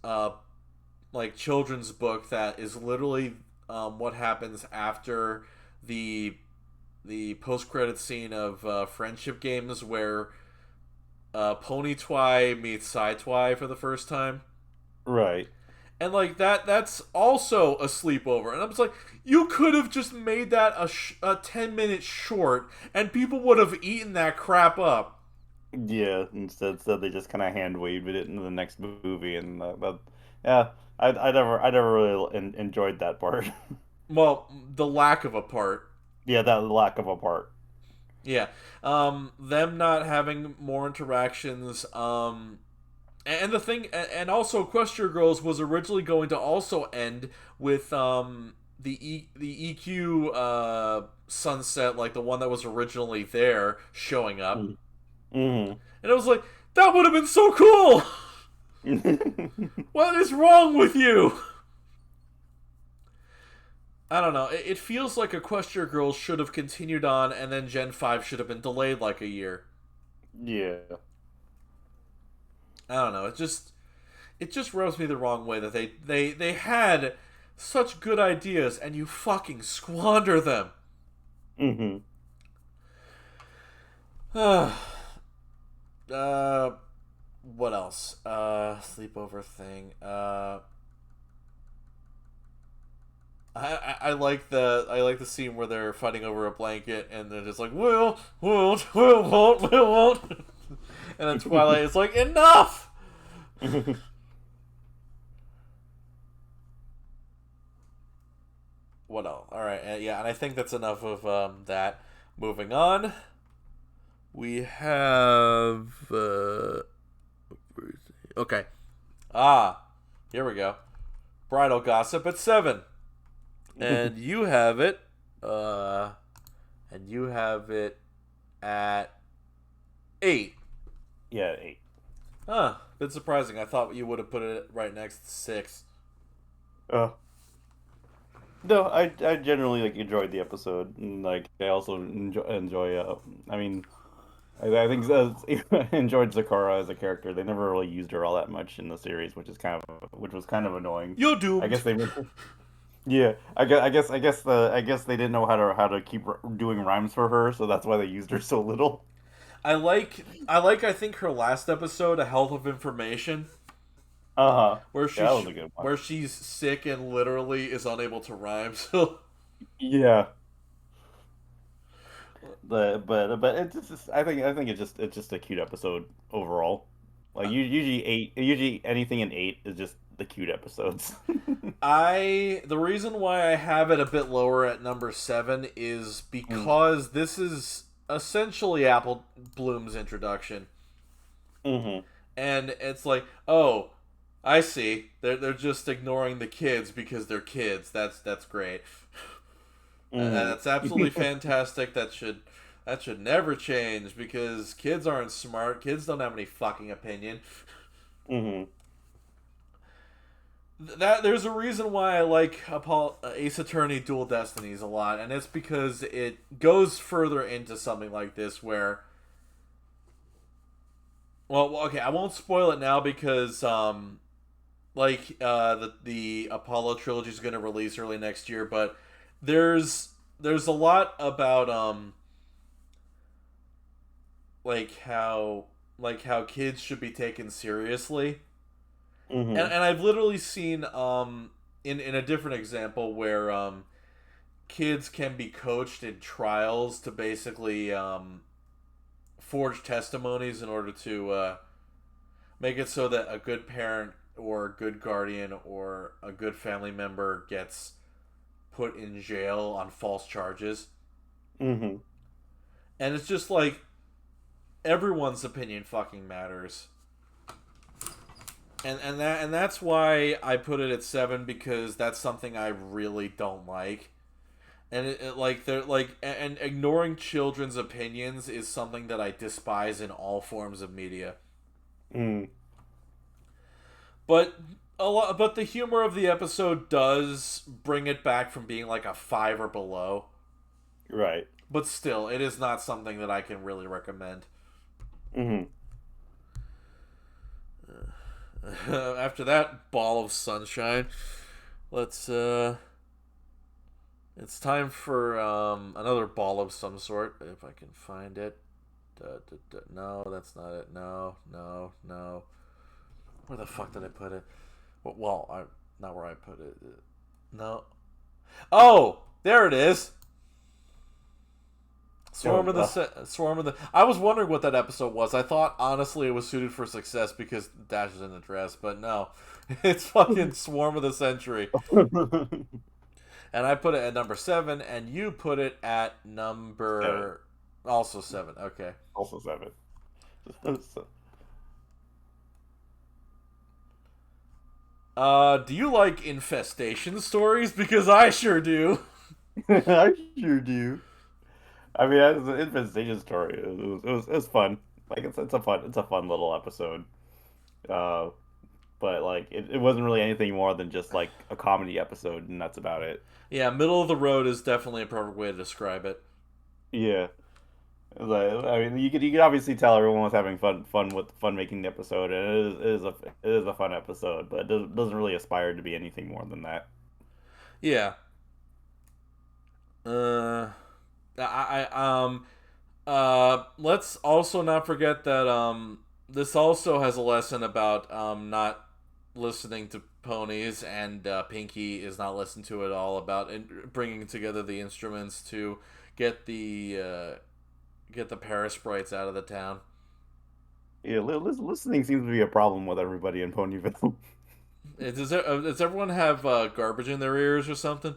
like children's book that is literally what happens after the the post credit scene of Friendship Games, where Pony Twy meets Sci Twy for the first time. Right. And like that's also a sleepover, and I'm just like, you could have just made that a 10-minute short, and people would have eaten that crap up. Yeah. Instead they just kind of hand waved it into the next movie, and yeah, I never really enjoyed that part. Well, the lack of a part. Yeah, that lack of a part. Yeah. Them not having more interactions. And the thing, and also Equestria Girls was originally going to also end with the EQ sunset, like the one that was originally there, showing up, Mm-hmm. and it was like, that would have been so cool. Mm-hmm. What is wrong with you? I don't know. It feels like Equestria Girls should have continued on, and then Gen 5 should have been delayed like a year. Yeah. I don't know. It just rubs me the wrong way that they had such good ideas, and you fucking squander them. Mm-hmm. What else? Sleepover thing. I like the scene where they're fighting over a blanket, and they're just like, will won't, will won't, will won't, and then Twilight is like, enough. What else? All right, yeah, and I think that's enough of that. Moving on, we have okay. Ah, here we go. Bridal gossip at 7, and you have it. And you have it at 8. Yeah, 8. Huh. Bit surprising. I thought you would have put it right next to 6. Uh, no, I generally like enjoyed the episode, and like I also enjoy. I mean, I think I enjoyed Zakara as a character. They never really used her all that much in the series, which was kind of annoying. You're I doomed. guess they yeah. I guess they didn't know how to keep doing rhymes for her, so that's why they used her so little. I think her last episode, A Health of Information, Uh-huh. where Yeah, that was a good one. she's sick and literally is unable to rhyme. So Yeah. But it's just I think it's just a cute episode overall. Like usually anything in 8 is just the cute episodes. the reason why I have it a bit lower at number 7 is Mm. because this is essentially Apple Bloom's introduction. Mm-hmm. And it's like, oh, I see. They're just ignoring the kids because they're kids. That's great. That's absolutely Mm-hmm. fantastic. That should never change because kids aren't smart. Kids don't have any fucking opinion. Mm-hmm. That there's a reason why I like Ace Attorney Dual Destinies a lot, and it's because it goes further into something like this where, well, okay, I won't spoil it now because the Apollo trilogy is going to release early next year, but there's a lot about like how kids should be taken seriously. Mm-hmm. And I've literally seen in a different example where kids can be coached in trials to basically forge testimonies in order to make it so that a good parent or a good guardian or a good family member gets put in jail on false charges. Mm-hmm. And it's just like everyone's opinion fucking matters. And that's why I put it at 7 because that's something I really don't like. And like they're like and ignoring children's opinions is something that I despise in all forms of media. Mm. But but the humor of the episode does bring it back from being like a 5 or below. Right. But still, it is not something that I can really recommend. Mm-hmm. After that ball of sunshine, let's it's time for another ball of some sort if I can find it. No, that's not it. No, no, no. Where the fuck did I put it? Not where I put it. No. Oh, there it is. Swarm of the. I was wondering what that episode was. I thought honestly it was suited for success because Dash is in the dress, but no, it's fucking Swarm of the Century. And I put it at number 7, and you put it at Seven. number also 7. Okay. Also 7. Do you like infestation stories? Because I sure do. I sure do. I mean, it's an infestation story. It was fun. Like it's a fun little episode. Uh, but like it wasn't really anything more than just like a comedy episode, and that's about it. Yeah, middle of the road is definitely a perfect way to describe it. Yeah. Like, I mean, you could obviously tell everyone was having fun making the episode, and it is a fun episode, but it doesn't really aspire to be anything more than that. Yeah. Uh, let's also not forget that this also has a lesson about not listening to ponies, and Pinky is not listened to at all about bringing together the instruments to get the Paris sprites out of the town. Yeah, listening seems to be a problem with everybody in Ponyville. Does everyone have garbage in their ears or something?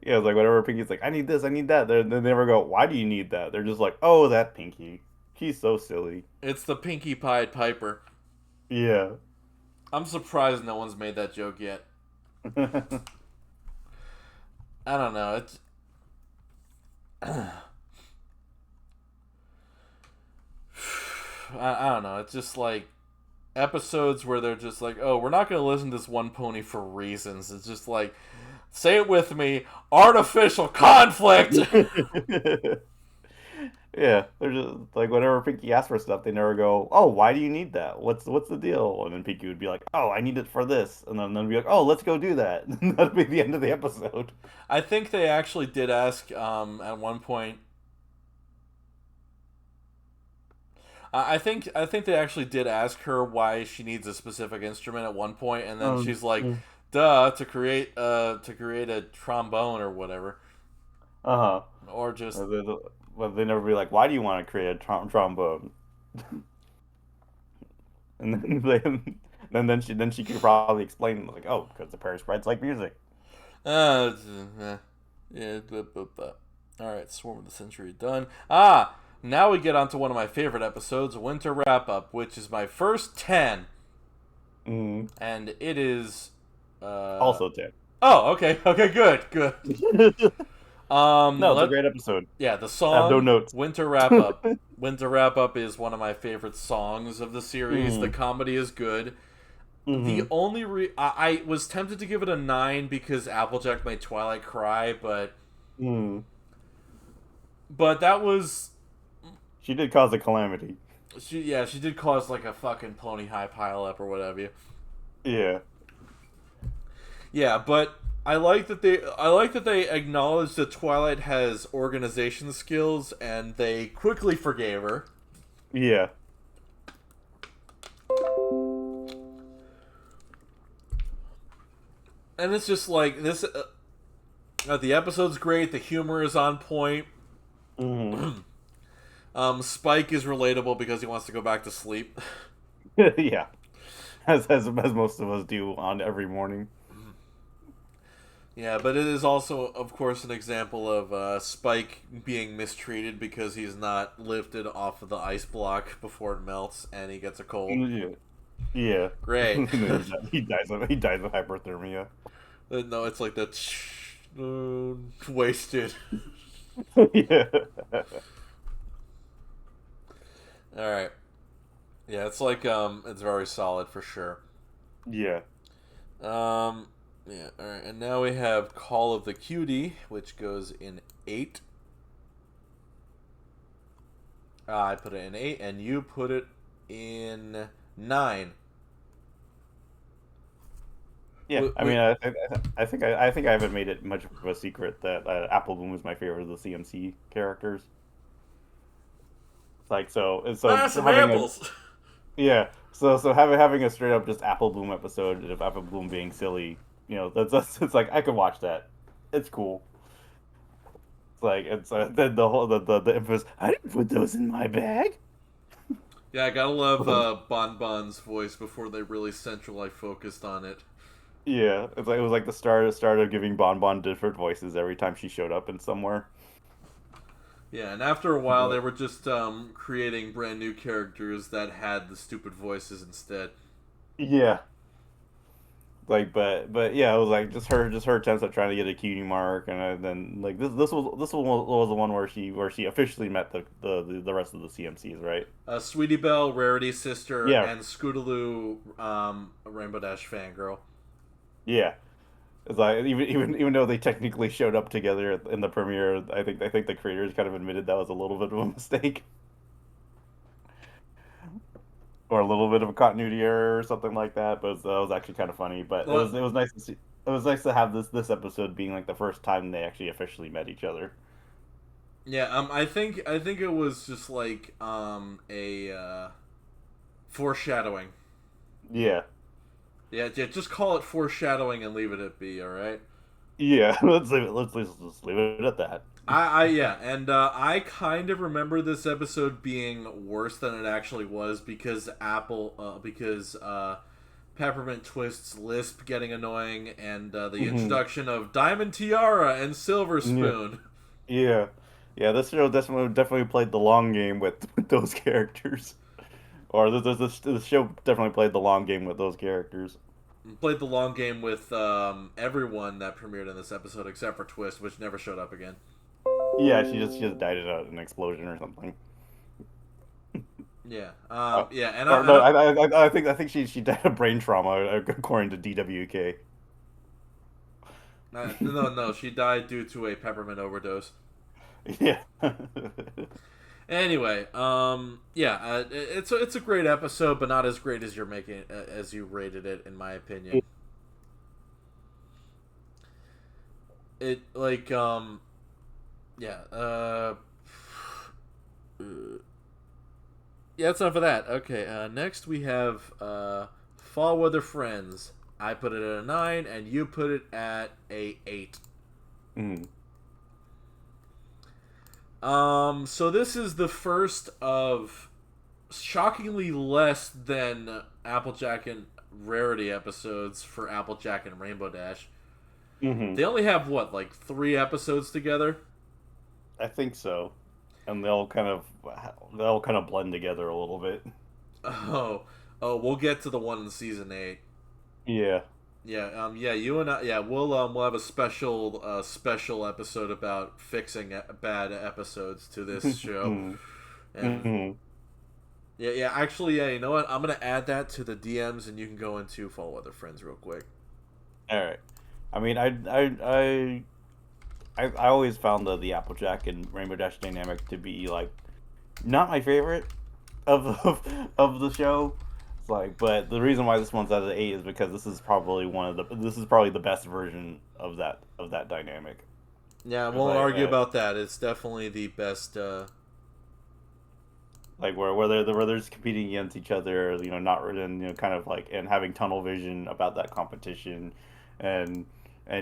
Yeah, it's like whatever Pinky's like, I need this, I need that. They never go, why do you need that? They're just like, oh, that Pinky. She's so silly. It's the Pinkie Pied Piper. Yeah. I'm surprised no one's made that joke yet. I don't know. It's I don't know. It's just like episodes where they're just like, oh, we're not going to listen to this one pony for reasons. It's just like, say it with me, artificial conflict. Yeah, they're just like whenever Pinky asks for stuff, they never go, "Oh, why do you need that? What's the deal?" And then Pinky would be like, "Oh, I need it for this," and then be like, "Oh, let's go do that." And that'd be the end of the episode. I think they actually did ask at one point. I think they actually did ask her why she needs a specific instrument at one point, and then she's like, Mm. "Duh, to create a trombone or whatever, Uh-huh. or just But they never be like, why do you want to create a trombone? And then then she could probably explain like, oh, because the Paris Brides like music. uh, yeah, but. All right, Swarm of the Century done. Now we get on to one of my favorite episodes, Winter Wrap Up, which is my first 10, Mm. and it is. Uh, Also 10. oh, okay, okay, good, good. No, it's a Let great episode. Yeah, the I have no song notes. Winter Wrap Up. Winter Wrap Up is one of my favorite songs of the series. The Mm. comedy is good. The Mm-hmm. only I was tempted to give it a 9 because Applejack made Twilight cry, Mm. but that was She did cause a calamity. she did cause like a fucking pony high pile up or whatever. Yeah. Yeah, but I like that they acknowledge that Twilight has organization skills and they quickly forgave her. Yeah. And it's just like this. The episode's great. The humor is on point. Mm-hmm. Spike is relatable because he wants to go back to sleep. Yeah. As most of us do on every morning. Yeah, but it is also, of course, an example of Spike being mistreated because he's not lifted off of the ice block before it melts and he gets a cold. Yeah. Yeah. Great. He dies of hyperthermia. No, it's like that. Wasted. Yeah. All right. Yeah, it's like it's very solid for sure. Yeah. Yeah. All right, and now we have Call of the Cutie, which goes in 8. I put it in 8, and you put it in 9. Yeah, I mean, I think I haven't made it much of a secret that Apple Bloom is my favorite of the CMC characters. Like so Some having a apples. yeah so having a straight up just Apple Bloom episode of Apple Bloom being silly, that's it's like I could watch that. It's cool. It's like it's the whole the emphasis. I didn't put those in my bag. Yeah, I gotta love Bon Bon's voice before they really centrally focused on it. Yeah, it's like it was like the start of giving Bon Bon different voices every time she showed up in somewhere. Yeah, and after a while, they But were just creating brand new characters that had the stupid voices instead. yeah, like but yeah, it was like just her attempts at trying to get a cutie mark, and then like this was the one where she officially met the rest of the CMCs, right? Sweetie Belle, Rarity's sister, Yeah, and Scootaloo, Rainbow Dash fangirl. yeah. It's like even though they technically showed up together in the premiere, I think the creators kind of admitted that was a little bit of a mistake or a little bit of a continuity error or something like that. But that was actually kind of funny. But it Well, was nice to see. It was nice to have this episode being like the first time they actually officially met each other. yeah, I think it was just like a foreshadowing. Yeah, Yeah, just call it foreshadowing and leave it at be. All right. yeah. Let's leave it at that. Yeah, and I kind of remember this episode being worse than it actually was because Peppermint Twist's lisp getting annoying and the Hmm. introduction of Diamond Tiara and Silver Yeah, Spoon. yeah, yeah. This show definitely played the long game with those characters. Or the show definitely played the long game with those characters. Played the long game with everyone that premiered in this episode except for Twist, which never showed up again. Yeah, she just died in an explosion or something. Yeah, Uh, yeah, and or I, and no, I, I think she died of brain trauma according to DWK. no, she died due to a peppermint overdose. Yeah. Anyway, yeah, it's a great episode, but not as great as you're making as you rated it, in my opinion. It like yeah, Yeah, that's enough of that. Okay, next we have Fall Weather Friends. I put it at a 9, and you put it at a 8. Mm. So this is the first of shockingly less than Applejack and Rarity episodes for Applejack and Rainbow Dash. Hmm. They only have what, like 3 episodes together? I think so, and they'll kind of blend together a little bit. Oh, oh, we'll get to the one in season 8. Yeah. Yeah, yeah, you and I, yeah, we'll have a special episode about fixing bad episodes to this show, Mm. and Mhm. yeah, yeah, actually, yeah, you know what? I'm gonna add that to the DMs, and you can go into Fall Weather Friends real quick. All right. I mean, I always found the Applejack and Rainbow Dash dynamic to be like not my favorite of the show. It's like, but the reason why this one's at an 8 is because this is probably the best version of that dynamic. Yeah, I It's won't argue about that. It's definitely the best. like where they're just competing against each other, you know, not and kind of like and having tunnel vision about that competition, and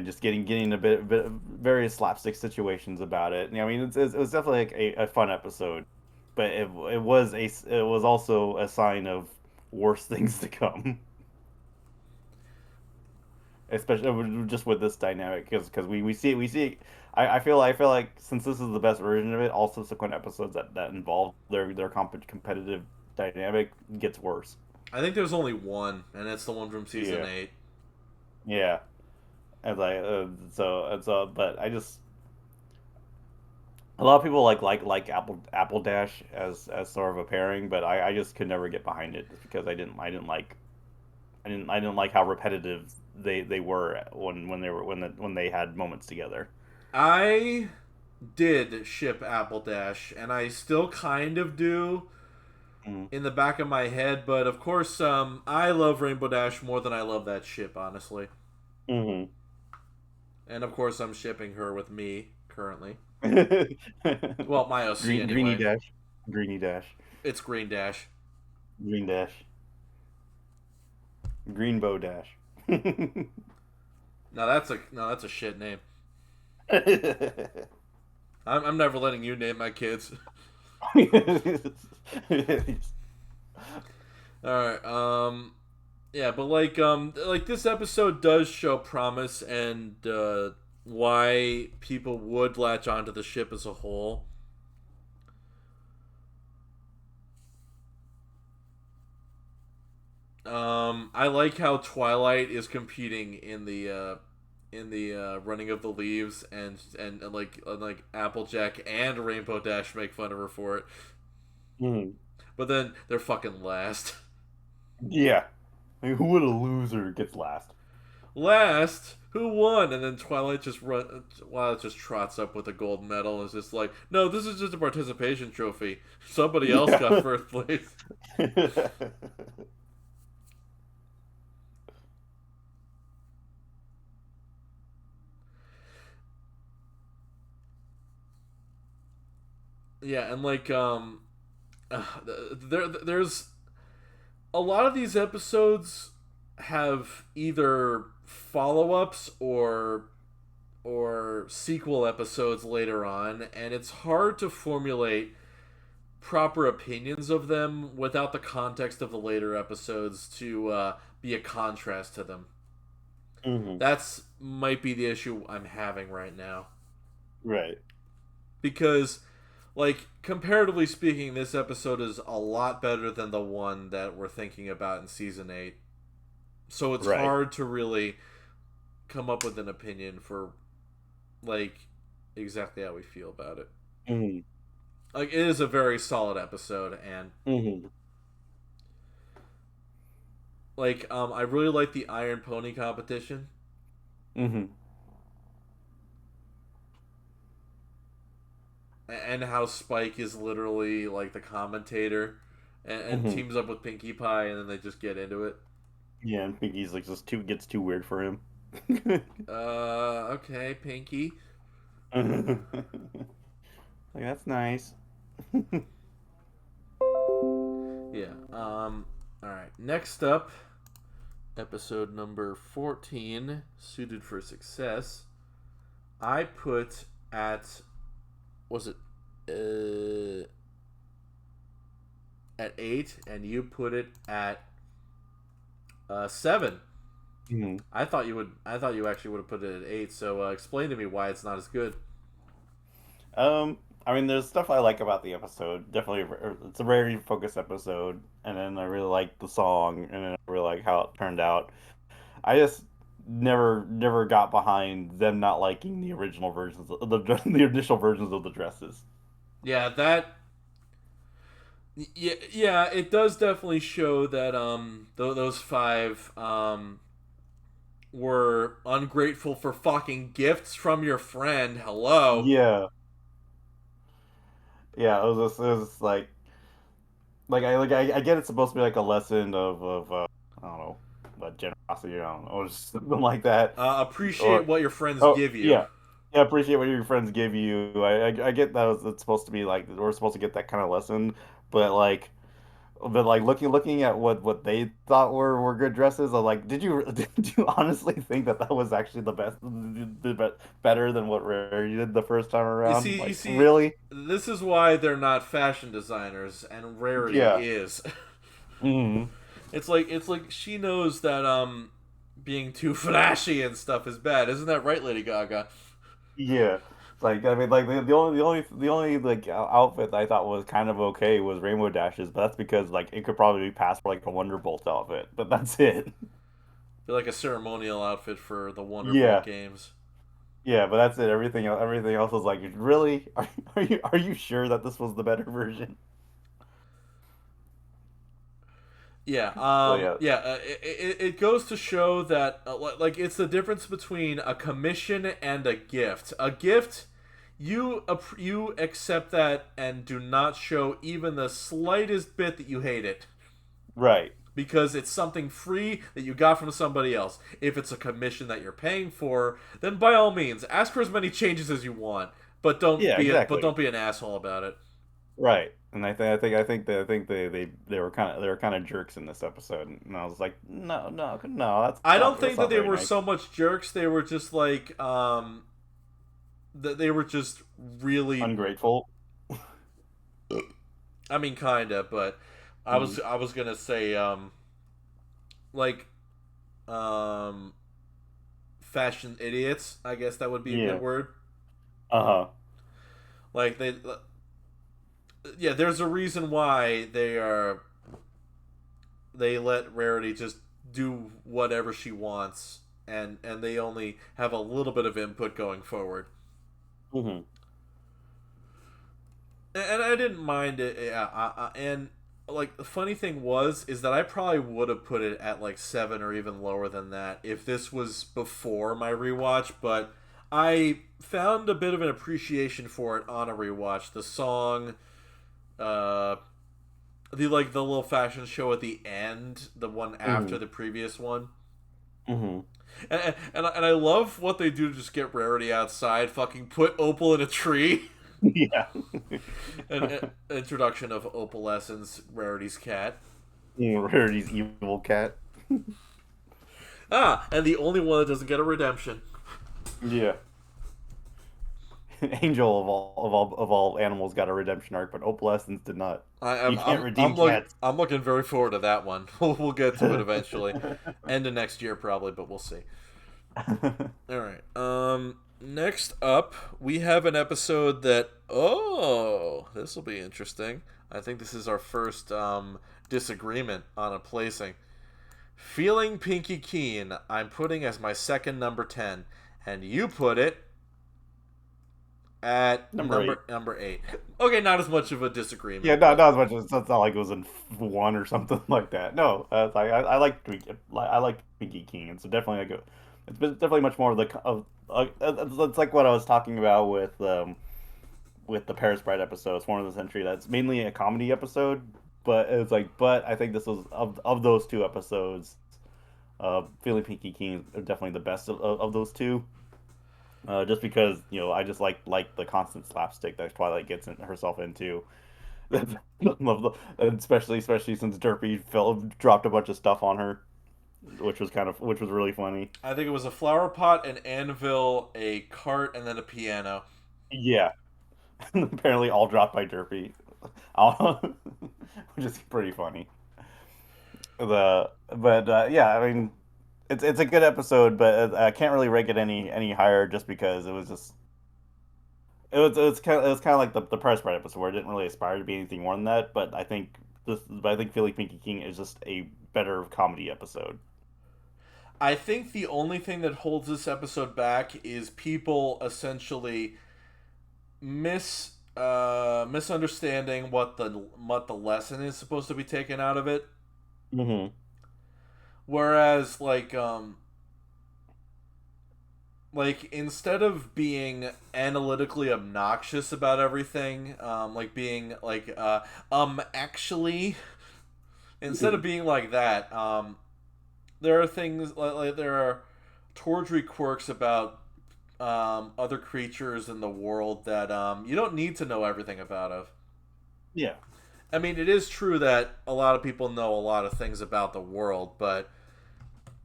just getting a bit of various slapstick situations about it. I mean, it was definitely like a fun episode, but it was also a sign of worse things to come, especially just with this dynamic because we see. I feel like since this is the best version of it, all subsequent episodes that involve their competitive dynamic gets worse. I think there's only one, and it's the one from season Yeah, 8. yeah. As I but I just a lot of people like Apple Dash as sort of a pairing, but I just could never get behind it just because I didn't like how repetitive they were when they had moments together. I did ship Apple Dash, and I still kind of do Mm. in the back of my head. But of course, I love Rainbow Dash more than I love that ship, honestly. Mm-hmm. And of course, I'm shipping her with me currently. Greeny Well, my OC anyway. Dash, Greeny Dash, It's Green Dash. Green Dash, Greenbow Dash. Now that's a shit name. I'm never letting you name my kids. All right. Yeah, but like this episode does show promise and why people would latch onto the ship as a whole. I like how Twilight is competing in the running of the leaves, and Applejack and Rainbow Dash make fun of her for it, Mhm. but then they're fucking last. Yeah. Like, who would a loser gets last? Last, who won? And then Twilight just trots up with a gold medal and is just like, no, this is just a participation trophy. Somebody else got Yeah. first place. Yeah, and there's a lot of these episodes have either follow-ups or sequel episodes later on, and it's hard to formulate proper opinions of them without the context of the later episodes to be a contrast to them. Hmm. That's might be the issue I'm having right now. Right. Because, like, comparatively speaking, this episode is a lot better than the one that we're thinking about in season 8. So it's Right. hard to really come up with an opinion for, like, exactly how we feel about it. Hmm. Like, it is a very solid episode, and Hmm. I really like the Iron Pony competition, Hmm. and how Spike is literally like the commentator, and Hmm. teams up with Pinkie Pie, and then they just get into it. Yeah, and Piggy's like just too gets too weird for him. Okay, Pinkie. Like that's nice. Yeah. All right. Next up, episode number 14, Suited for Success. I put at, was it at 8, and you put it at 7. Mm-hmm. I thought you would. I thought you actually would have put it at 8. So explain to me why it's not as good. I mean, there's stuff I like about the episode. Definitely, it's a very focused episode, and then I really like the song, and then I really like how it turned out. I just never got behind them not liking the original versions, of the initial versions of the dresses. Yeah, that. Yeah, it does definitely show that those 5 were ungrateful for fucking gifts from your friend. Hello. Yeah, yeah. It was I get it's supposed to be like a lesson of I don't know, generosity. I don't know, or something like that. Appreciate Or what your friends oh give you. yeah, yeah. Appreciate what your friends give you. I get that it's supposed to be like we're supposed to get that kind of lesson, but like. But like looking at what they thought were good dresses, I'm like, did you honestly think that that was actually better than what Rarity did the first time You around? see, you Like see, really? this is why they're not fashion designers, and Rarity Yeah. is. Hmm. It's like she knows that being too flashy and stuff is bad. Isn't that right, Lady Gaga? Yeah. Like I mean, like the only like outfit that I thought was kind of okay was Rainbow Dashes, but that's because like it could probably be passed for like a Wonderbolt outfit, but that's it. Feel like a ceremonial outfit for the Wonderbolt Yeah. games. Yeah, but that's it. Everything else was like, really? Are you sure that this was the better version? Yeah, So yeah. it goes to show that like it's the difference between a commission and a gift. A gift, you accept that and do not show even the slightest bit that you hate it Right. because it's something free that you got from somebody else. If it's a commission that you're paying for, then by all means ask for as many changes as you want, but Yeah, exactly. don't be an asshole about it. Right. And I think they were kind of jerks in this episode, and I was like, no, no, no, I don't that's think that not they very were nice. so much jerks. They were just like that they were just really, Ungrateful. I mean, kinda, but Mm. I was gonna say like um fashion idiots. I guess that would be a good Yeah. word. Uh-huh. Like yeah, there's a reason why they let Rarity just do whatever she wants, and they only have a little bit of input going forward. Hmm. And I didn't mind it. Yeah, and like the funny thing was is that I probably would have put it at like 7 or even lower than that if this was before my rewatch. But I found a bit of an appreciation for it on a rewatch. The song, uh, the little fashion show at the end, the one after Hmm. the previous one. Hmm. And I love what they do to just get Rarity outside. Fucking put Opal in a tree. Yeah. An introduction of Opalescence, Rarity's cat. Rarity's evil cat. Ah, and the only one that doesn't get a redemption. Yeah. Angel of all animals got a redemption arc, but Opalescence did not. I, You I'm can't I'm redeem I'm look cats. I'm looking very forward to that one. We'll get to it eventually, end of next year probably, but we'll see. All right. Next up, we have an episode that this will be interesting. I think this is our first disagreement on a placing. Feeling Pinky Keen, I'm putting as my second number 10, and you put it at Number 8. number 8. Okay, not as much of a Yeah, disagreement, no, but not as much as it's not like it was in 1 or something like that. No, it's like I like Pinky King, and so definitely like definitely much more of it's like what I was talking about with the Paris Bride episode. It's one of the century that's mainly a comedy episode, but I think this was of those two episodes. Feeling Pinky King are definitely the best of those two. Just because I just like the constant slapstick that Twilight gets herself into. especially since Derpy dropped a bunch of stuff on her, which was really funny. I think it was a flower pot, an anvil, a cart, and then a piano. Yeah, apparently all dropped by Derpy, all- which is pretty funny. Yeah, I mean, it's a good episode, but I can't really rank it any higher just because it was kind of like the Price Right episode where it didn't really aspire to be anything more than that. But I think Philly Pinky King is just a better comedy episode. I think the only thing that holds this episode back is people essentially misunderstanding what the lesson is supposed to be taken out of it. Hmm. Whereas like instead of being analytically obnoxious about everything, like being like actually instead of being like that, there are things like there are tawdry quirks about other creatures in the world that you don't need to know everything about. Of Yeah. I mean, it is true that a lot of people know a lot of things about the world, but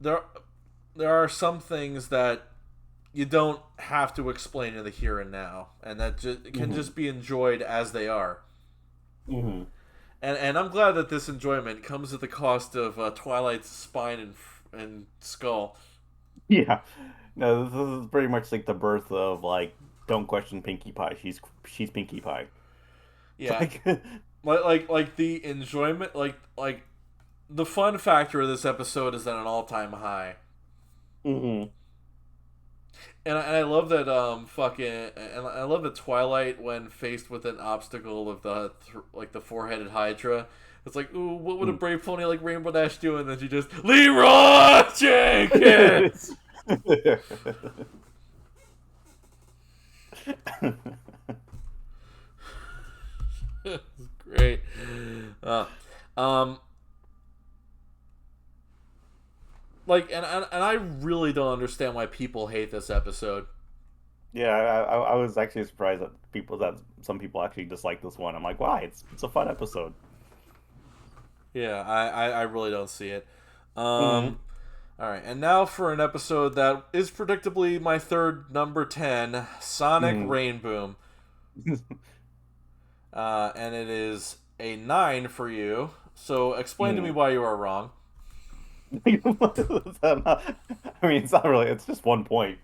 there there are some things that you don't have to explain in the here and now, and that can Hmm. just be enjoyed as they are. Hmm. And I'm glad that this enjoyment comes at the cost of Twilight's spine and skull. Yeah. No, this is pretty much like the birth of like don't question Pinkie Pie. She's Pinkie Pie. It's Yeah, like like the enjoyment, like the fun factor of this episode is at an all time high. hmm. And I love that and I love that Twilight, when faced with an obstacle of like the four headed Hydra, it's like, ooh, what would a brave pony like Rainbow Dash do? And then she just Leroy Jenkins. Great. Uh, um, like, and I really don't understand why people hate this episode. Yeah, I was actually surprised that some people actually dislike this one. I'm like, why? It's a fun episode. Yeah, I really don't see it. Hmm. All right, and now for an episode that is predictably my third number 10, Sonic Hmm. Rainboom. And it is a 9 for you. So explain to me Hmm. why you are wrong. I mean, it's not really. It's just 1 point.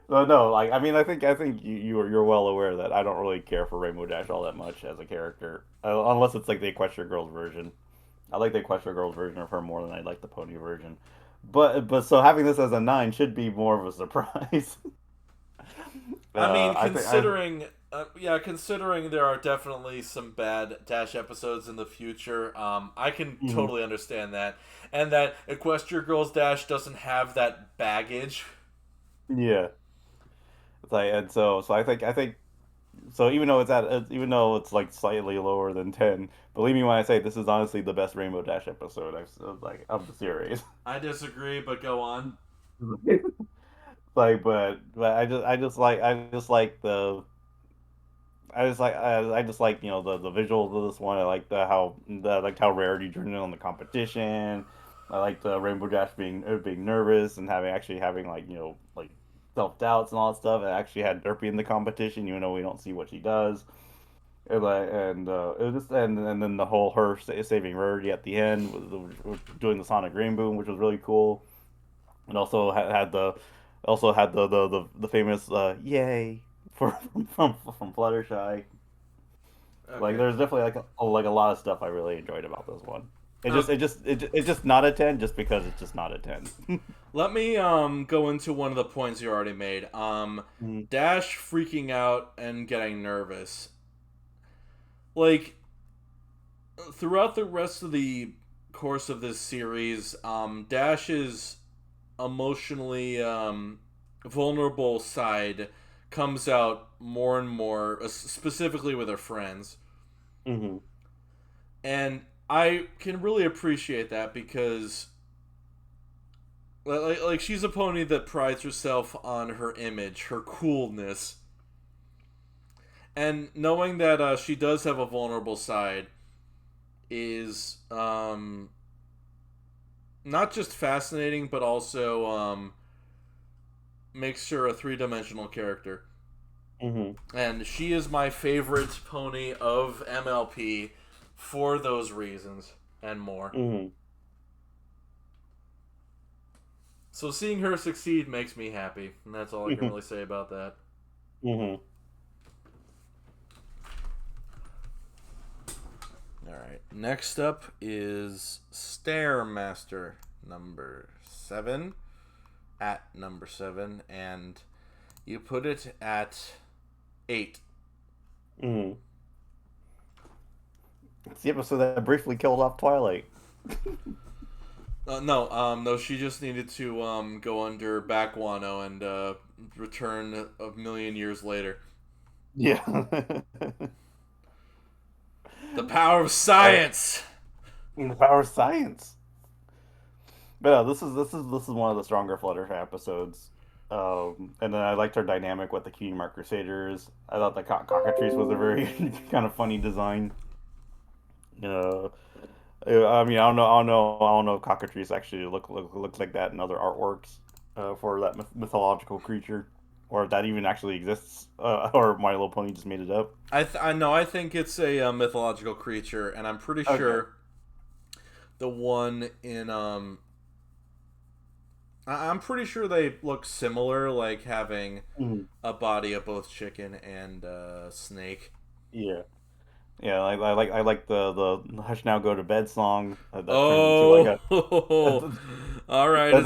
No, like I think you're well aware that I don't really care for Rainbow Dash all that much as a character, unless it's like the Equestria Girls version. I like the Equestria Girls version of her more than I like the Pony version. But so having this as a 9 should be more of a surprise. I mean, I think I. considering there are definitely some bad Dash episodes in the future, I can Mhm. totally understand that. And that Equestria Girls Dash doesn't have that baggage. Yeah. It's like, and I think so even though it's like slightly lower than 10, believe me when I say this is honestly the best Rainbow Dash episode like of the series. I disagree, but go on. Like, but I just like the visuals of this one. I like how Rarity turned in on the competition. I like the Rainbow Dash being nervous and having like like self doubts and all that stuff. And actually had Derpy in the competition, even though we don't see what she does. It was just and then the whole saving Rarity at the end with doing the Sonic Rainbow, which was really cool. And also had the famous yay for from Fluttershy. Like Okay. there's definitely like a lot of stuff I really enjoyed about this one. Okay. It's just not a 10 just because it's just not a 10. Let me go into one of the points you already made. Mhm. Dash freaking out and getting nervous. Like throughout the rest of the course of this series, Dash's emotionally vulnerable side comes out more and more, specifically with her friends. Mhm. And I can really appreciate that because like she's a pony that prides herself on her image, her coolness, and knowing that she does have a vulnerable side, is not just fascinating, but also makes her a three-dimensional character. Mm-hmm. And she is my favorite pony of MLP for those reasons and more. Mm-hmm. So seeing her succeed makes me happy, and that's all I can really say about that. Mm-hmm. Alright, next up is Stairmaster number 7. At number 7, and you put it at 8. Mm-hmm. It's the episode that briefly killed off Twilight. No, she just needed to go under Bakwano and return a million years later. Yeah. The power of science. The power of science. But yeah, this is one of the stronger Fluttershy episodes. And then I liked her dynamic with the Cutie Mark Crusaders. I thought the Cockatrice was a very kind of funny design. I mean, I don't know if Cockatrice actually looks like that in other artworks for that mythological creature, or if that even actually exists, or My Little Pony just made it up. I know. I think it's a mythological creature, and I'm pretty sure the one in I'm pretty sure they look similar, like having a body of both chicken and snake. Yeah. Yeah, I like the "Hush Now Go to Bed" song that turns into Oh, like a all right.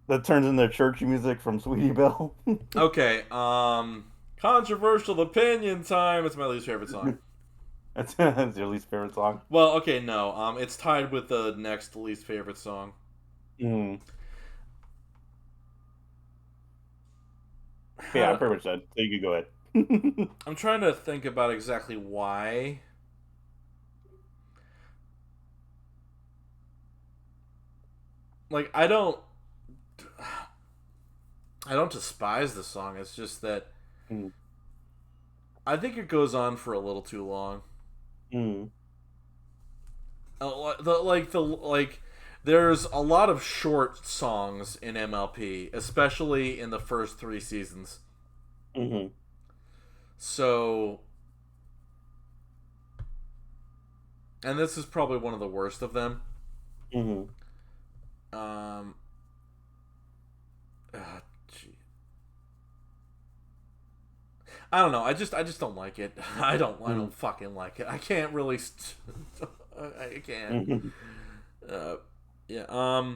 that turns into church music from Sweetie Belle. Okay. Controversial opinion time. It's my least favorite song. That's your least favorite song? Well, okay, no. It's tied with the next least favorite song. Mm. Yeah, I pretty much said. So you could go ahead. I'm trying to think about exactly why. Like, I don't despise the song. It's just that Mm. I think it goes on for a little too long. Mm. There's a lot of short songs in MLP, especially in the first 3 seasons. Mm-hmm. So, and this is probably one of the worst of them. Mm-hmm. Gee. I don't know. I just don't like it. I don't fucking like it. I can't really. I can't. Mm-hmm. Yeah.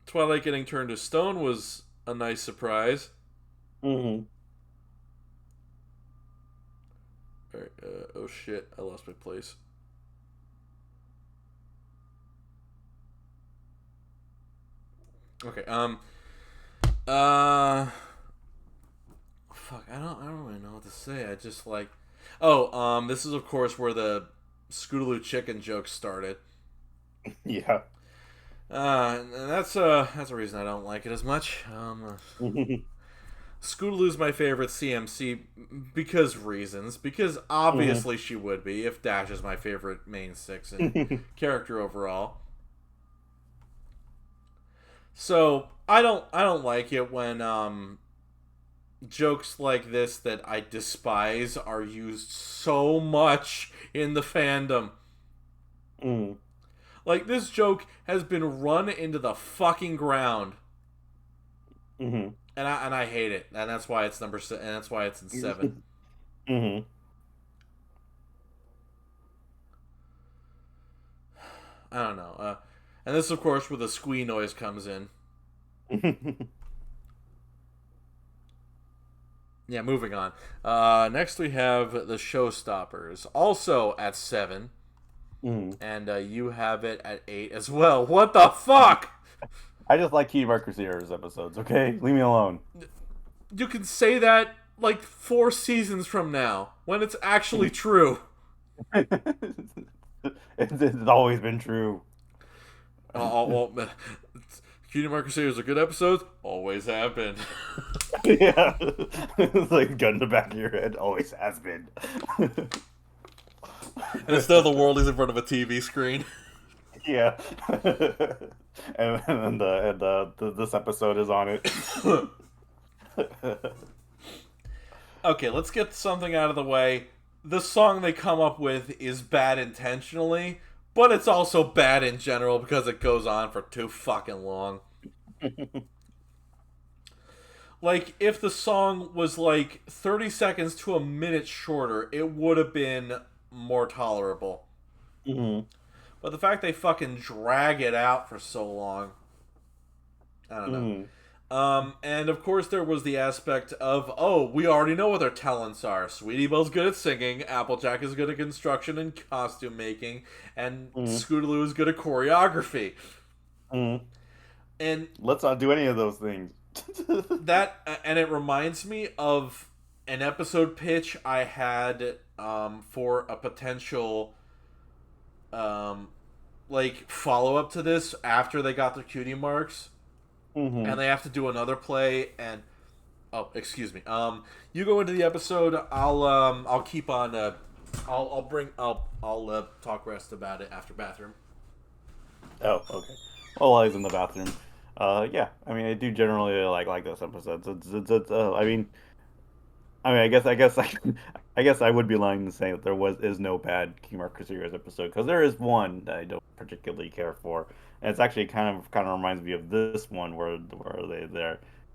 Twilight getting turned to stone was a nice surprise. Mm-hmm. All right. Oh shit! I lost my place. Okay. Fuck. I don't really know what to say. I just like. Oh. This is of course where the Scootaloo chicken joke started. Yeah. And that's a reason I don't like it as much. Scootaloo's my favorite CMC because reasons. Because obviously she would be if Dash is my favorite main 6 and character overall. So I don't like it when jokes like this that I despise are used so much in the fandom. Mm. Like, this joke has been run into the fucking ground. Mm-hmm. And I hate it. And that's why it's and that's why it's in 7. Mm-hmm. I don't know. And this, of course, where the squee noise comes in. Yeah, moving on. Next we have the Showstoppers, also at 7. And you have it at 8 as well. What the fuck? I just like Cutie Mark Crusaders episodes, okay? Leave me alone. You can say that like 4 seasons from now, when it's actually true. It's always been true. Well, Cutie Mark Crusaders are good episodes. Always have been. Yeah. It's like gun in the back of your head. Always has been. And instead of the world, he's in front of a TV screen. Yeah. And this episode is on it. Okay, let's get something out of the way. The song they come up with is bad intentionally, but it's also bad in general because it goes on for too fucking long. Like, if the song was like 30 seconds to a minute shorter, it would have been more tolerable. Mm-hmm. But the fact they fucking drag it out for so long, I don't know. Mm-hmm. And of course, there was the aspect of, oh, we already know what their talents are. Sweetie Belle's good at singing, Applejack is good at construction and costume making, and Mm-hmm. Scootaloo is good at choreography. Mm-hmm. And Let's not do any of those things. and it reminds me of an episode pitch I had for a potential like follow up to this after they got their cutie marks. Mm-hmm. And they have to do another play. And oh, excuse me. You go into the episode. I'll keep on. I'll talk rest about it after bathroom. Oh, okay. Well, while he's in the bathroom, yeah. I mean, I do generally like those episodes. I guess I would be lying to say that is no bad King Marcus series episode because there is one that I don't particularly care for, and it's actually kind of reminds me of this one where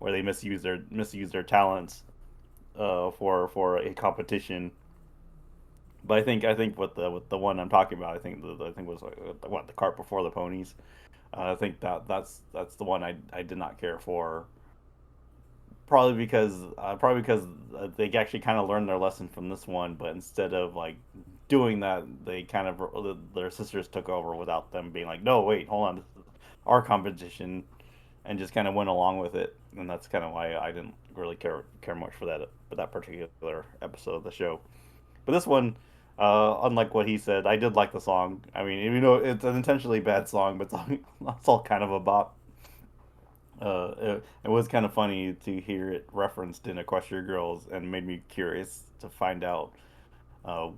they misuse their talents, for a competition. But I think with the one I'm talking about, I think was like, the cart before the ponies. I think that's the one I did not care for. Probably because they actually kind of learned their lesson from this one, but instead of like doing that, they kind of their sisters took over without them being like, no, wait, hold on, this is our competition, and just kind of went along with it, and that's kind of why I didn't really care much for that particular episode of the show. But this one, unlike what he said, I did like the song. I mean, you know, it's an intentionally bad song, but it's all kind of a bop. It was kind of funny to hear it referenced in Equestria Girls, and made me curious to find out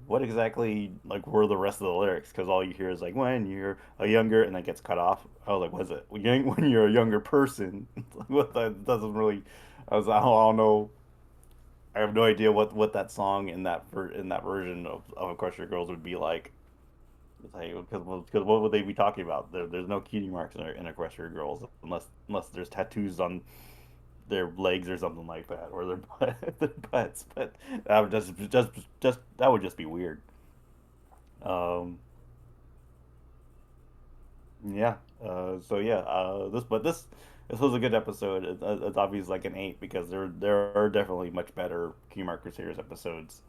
what exactly like were the rest of the lyrics, because all you hear is like when you're a younger, and then gets cut off. Oh, like was it when you're a younger person? What that doesn't really. I don't know. I have no idea what that song in in that version of Equestria Girls would be like. It's like because what would they be talking about? There's no cutie marks in Equestria Girls unless there's tattoos on their legs or something like that, or their butts. But that would just that would just be weird. Um, yeah. So yeah. This was a good episode. It's obviously like an 8 because there are definitely much better Kmart Crusaders episodes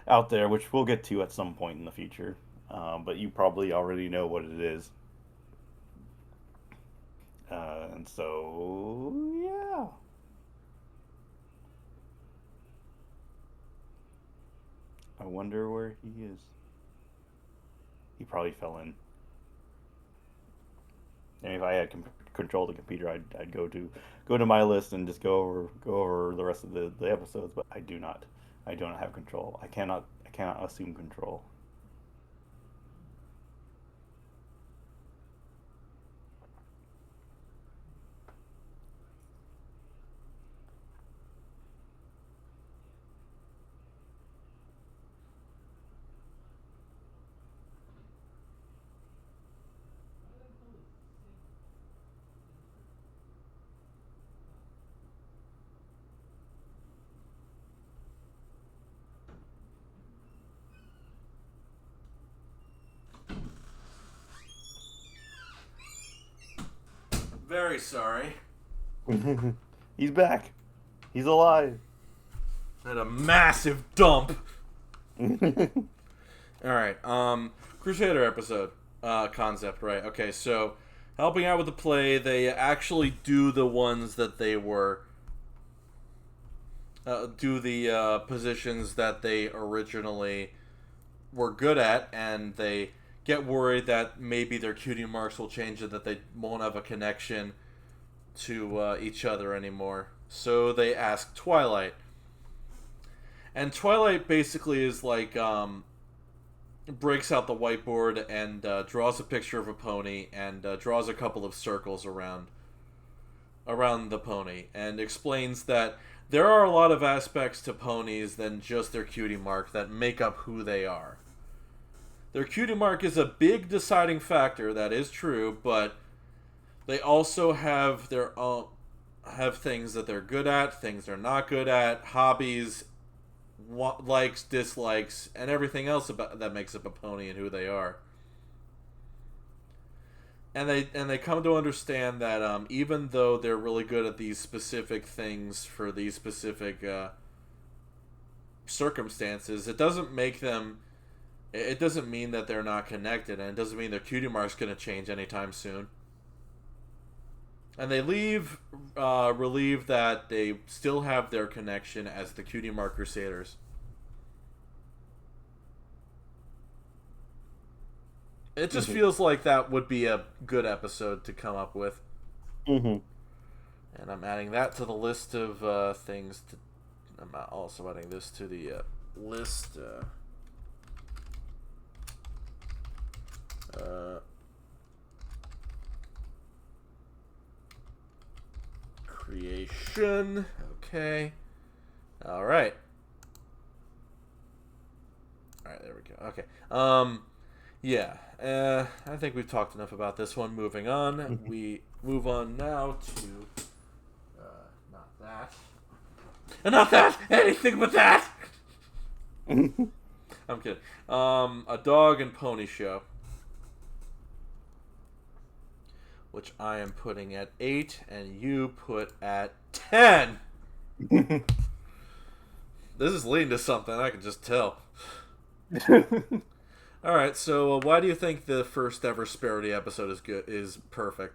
out there, which we'll get to at some point in the future. But you probably already know what it is. And so yeah. I wonder where he is. He probably fell in. And if I had control the computer, I'd go to my list and just go over the rest of the episodes. But I do not. I do not have control. I cannot assume control. Very sorry. He's back. He's alive. Had a massive dump. Alright, Crusader episode concept, right? Okay, so helping out with the play, they actually do the ones that they were do the positions that they originally were good at, and they get worried that maybe their cutie marks will change and that they won't have a connection to each other anymore. So they ask Twilight. And Twilight basically is like, breaks out the whiteboard and draws a picture of a pony and draws a couple of circles around the pony and explains that there are a lot of aspects to ponies than just their cutie mark that make up who they are. Their cutie mark is a big deciding factor, that is true, but they also have their own have things that they're good at, things they're not good at, hobbies, likes, dislikes, and everything else about that makes up a pony and who they are. And they come to understand that even though they're really good at these specific things for these specific circumstances, it doesn't make them. It doesn't mean that they're not connected, and it doesn't mean their cutie mark's going to change anytime soon. And they leave relieved that they still have their connection as the Cutie Mark Crusaders. It just feels like that would be a good episode to come up with. Mm-hmm. And I'm adding that to the list of things. I'm also adding this to the list. Creation. Okay. All right. All right, there we go. Okay. Yeah. I think we've talked enough about this one. Moving on. We move on now to not that. Not that. Anything but that. I'm kidding. A dog and pony show, which I am putting at 8, and you put at 10. This is leading to something, I can just tell. All right, so why do you think the first ever Sparity episode is perfect?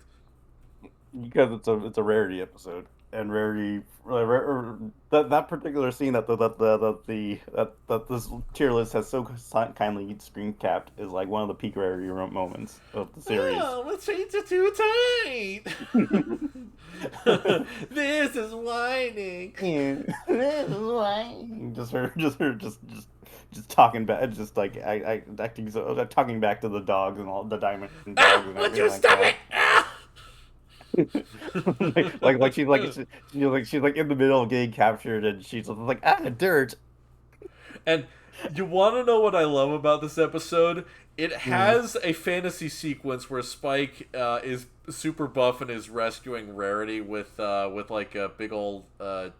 Because it's a rarity episode, and rarity that particular scene that this tier list has so kindly screen capped is like one of the peak rarity moments of the series. Oh, let's change it too tight. This is whining. This is whining. Just talking back, just like acting so, talking back to the dogs and all the diamond dogs. And would you stop it? she's like in the middle of getting captured, and she's like dirt. And you want to know what I love about this episode? It has a fantasy sequence where Spike is super buff and is rescuing Rarity with like a big old. I'm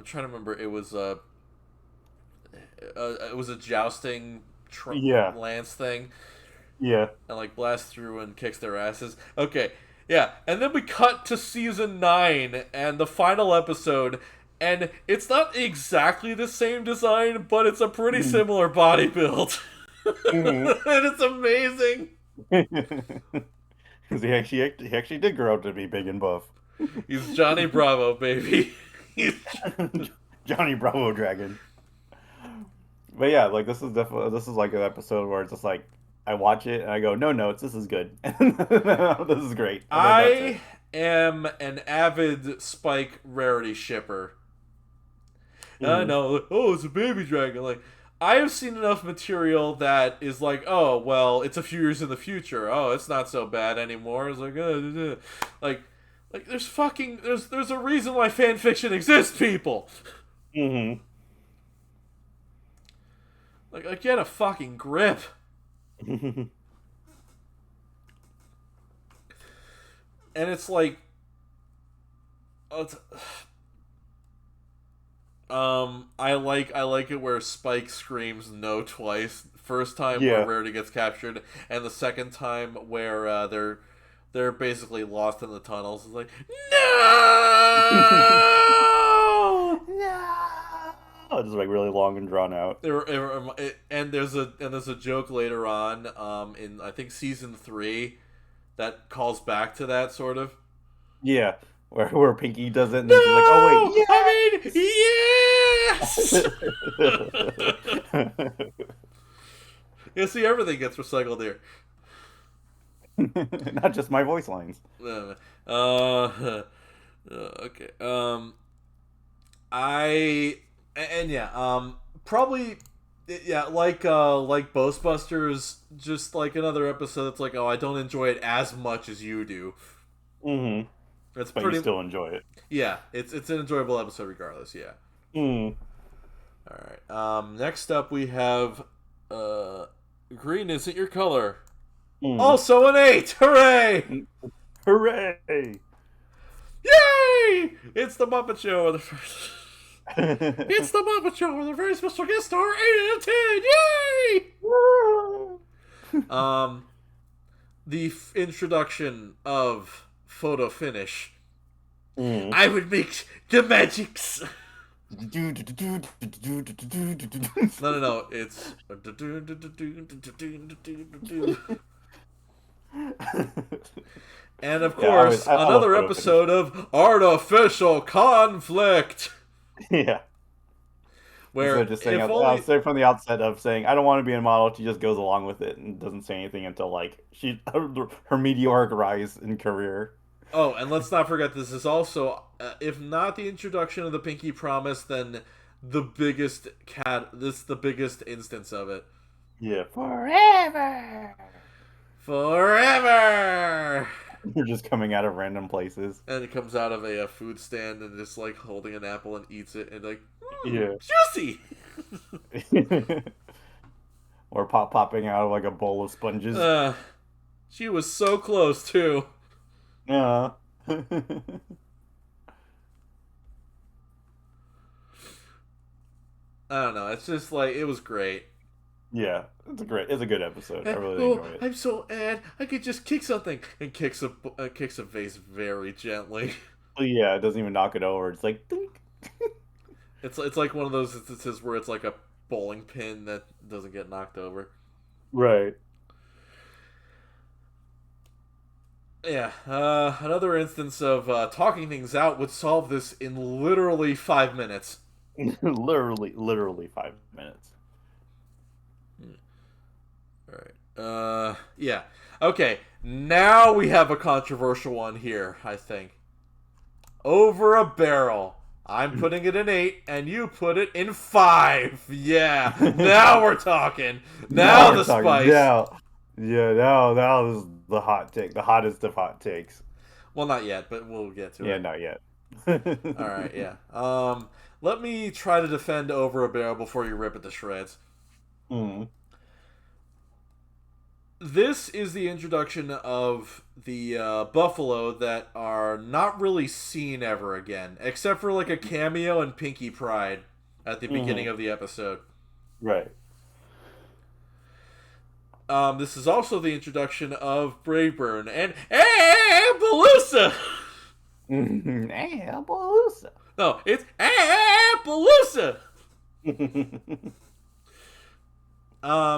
trying to remember. It was a jousting lance thing. Yeah. And like blasts through and kicks their asses. Okay. Yeah, and then we cut to season 9 and the final episode, and it's not exactly the same design, but it's a pretty similar body build. And it's amazing. Because he actually did grow up to be big and buff. He's Johnny Bravo, baby. He's Johnny Bravo Dragon. But yeah, like this is like an episode where it's just like I watch it and I go, no notes, this is good. This is great. I am an avid Spike Rarity shipper. I know, it's a baby dragon. Like, I have seen enough material that is like, oh, well, it's a few years in the future. Oh, it's not so bad anymore. It's like, like there's a reason why fan fiction exists, people. Mm-hmm. Like, get a fucking grip. And it's like, I like it where Spike screams no twice. First time where Rarity gets captured, and the second time where they're basically lost in the tunnels. It's like, no, no. Just like really long and drawn out. And there's a joke later on, in I think season 3, that calls back to that sort of. Yeah, where Pinky does it, and then she's like, "Oh wait, yes!" You see, everything gets recycled here. Not just my voice lines. Okay. Probably Yeah, like Ghostbusters, just like another episode that's like, oh, I don't enjoy it as much as you do. Mm-hmm. It's But you pretty. still enjoy it. Yeah, it's an enjoyable episode regardless. Yeah. Mm. All right. Next up we have, green isn't your color. Mm. Also an 8. Hooray! Hooray! Yay! It's the Muppet Show. It's the Muppet Show with a very special guest star, 8 out of 10. Yay! The introduction of photo finish. Mm. I would make the magics. No. It's. And of course, I love another photo finish. episode of Artificial Conflict. Yeah. Where So just saying, if I'll only. say from the outset of saying I don't want to be a model. She just goes along with it and doesn't say anything until like her meteoric rise in career. Oh, and let's not forget this is also, if not the introduction of the Pinky Promise, then the biggest the biggest instance of it. Yeah, forever. Forever. You're just coming out of random places. And it comes out of a food stand and just like holding an apple and eats it and like, Yeah. juicy. Or popping out of like a bowl of sponges. She was so close too. Yeah. I don't know. It's just like it was great. Yeah, it's a good episode. I really enjoy it. I'm so mad. I could just kick something and kicks a vase very gently. Yeah, it doesn't even knock it over. It's like dink. It's like one of those instances where it's like a bowling pin that doesn't get knocked over. Right. Yeah, another instance of talking things out would solve this in literally 5 minutes. literally 5 minutes. All right. Yeah. Okay. Now we have a controversial one here. I think. Over a barrel. I'm putting it in 8, and you put it in 5. Yeah. Now we're talking. Now the spice. Now this is the hot take, the hottest of hot takes. Well, not yet, but we'll get to it. Yeah, not yet. All right, yeah. Let me try to defend Over a Barrel before you rip it to shreds. Mm. This is the introduction of the buffalo that are not really seen ever again, except for like a cameo in Pinky Pride at the beginning of the episode. Right. This is also the introduction of Braveburn and Appaloosa. Appaloosa. No, it's Appaloosa.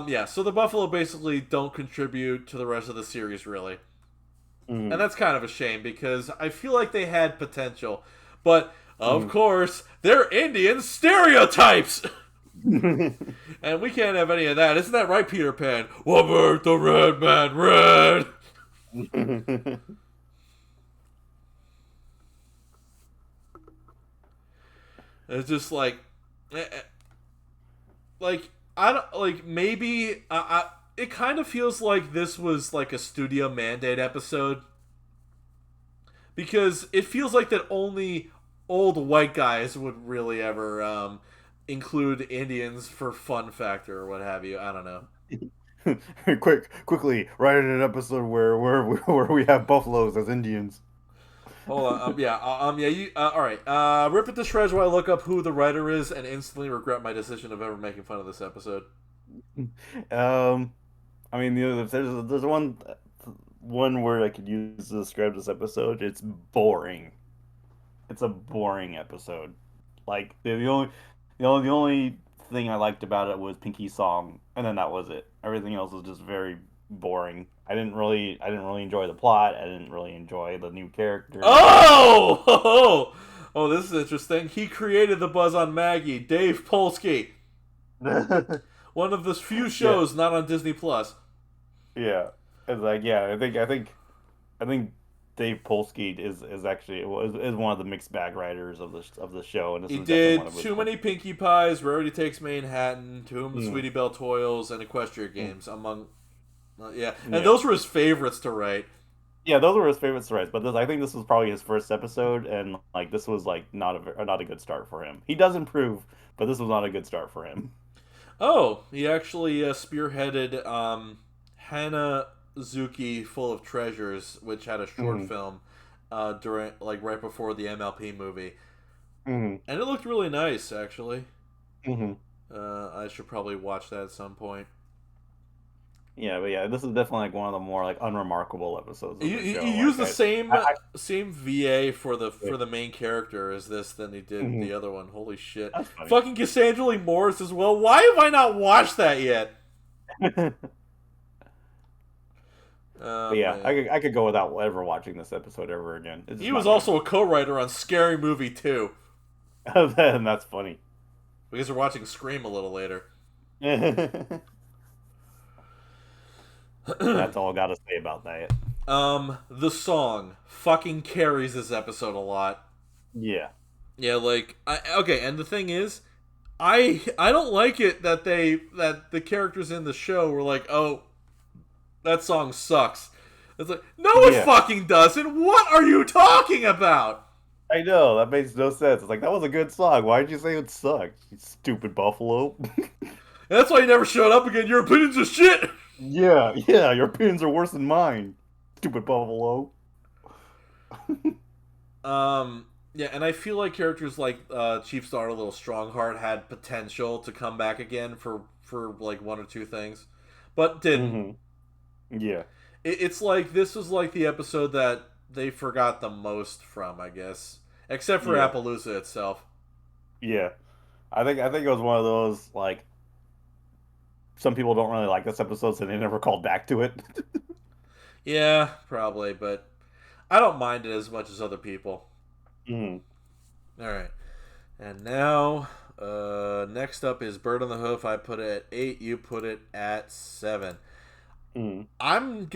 Yeah, so the Buffalo basically don't contribute to the rest of the series, really. And that's kind of a shame, because I feel like they had potential. But, of course, they're Indian stereotypes! And we can't have any of that. Isn't that right, Peter Pan? What about the red man red? It's just like... I don't like maybe it kind of feels like this was like a studio mandate episode, because it feels like that only old white guys would really ever include Indians for fun factor or what have you. I don't know. Quickly write in an episode where we have buffaloes as Indians. Hold on. You. All right. Rip it to shreds while I look up who the writer is and instantly regret my decision of ever making fun of this episode. I mean, if there's one word I could use to describe this episode, it's boring. It's a boring episode. Like the only thing I liked about it was Pinky's song, and then that was it. Everything else was just very boring. I didn't really enjoy the plot. I didn't really enjoy the new characters. Oh, this is interesting. He created the buzz on Maggie, Dave Polsky. One of the few shows not on Disney Plus. Yeah, it's like I think Dave Polsky is actually is one of the mixed bag writers of the show, and this He was definitely one did of his. Too Many Pinkie Pies, Rarity Takes Manhattan, To Whom the Mm, Sweetie Belle Toils, and Equestria mm, Games, among yeah, and yeah. those were his favorites to write. Yeah, those were his favorite stories, but I think this was probably his first episode, and like this was like not a good start for him. He does improve, but this was not a good start for him. Oh, he actually spearheaded Hana Zuki Full of Treasures, which had a short Hmm. film during like right before the MLP movie, Hmm. and it looked really nice actually. Hmm. I should probably watch that at some point. Yeah, but yeah, this is definitely like one of the more like unremarkable episodes of the show. He used Like the I same VA for yeah. the main character as this than he did Hmm. the other one. Holy shit! That's funny. Fucking Cassandra Lee Morris as well. Why have I not watched that yet? But Oh yeah, man. I could go without ever watching this episode ever again. It's He just was not good. also a co-writer on Scary Movie 2. And that's funny. Because we're watching Scream a little later. That's all I got to say about that. The song fucking carries this episode a lot. Yeah. Yeah, like okay, and the thing is, I don't like it that that the characters in the show were like, "Oh, that song sucks." It's like, "No it Yeah. fucking doesn't. What are you talking about?" I know, that makes no sense. It's like, that was a good song. Why did you say it sucked? You stupid buffalo. And that's why you never showed up again. Your opinions are shit. Yeah, yeah, your opinions are worse than mine. Stupid buffalo. Yeah, and I feel like characters like Chief Star, Little Strongheart had potential to come back again for like one or two things, but didn't. Hmm. Yeah. It's like this was like the episode that they forgot the most from, I guess, except for Yeah. Appaloosa itself. Yeah. I think it was one of those like some people don't really like this episode, so they never called back to it. Yeah, probably, but I don't mind it as much as other people. Hmm. All right, and now next up is Bird on the Hoof. I put it at 8. You put it at 7. Hmm. I'm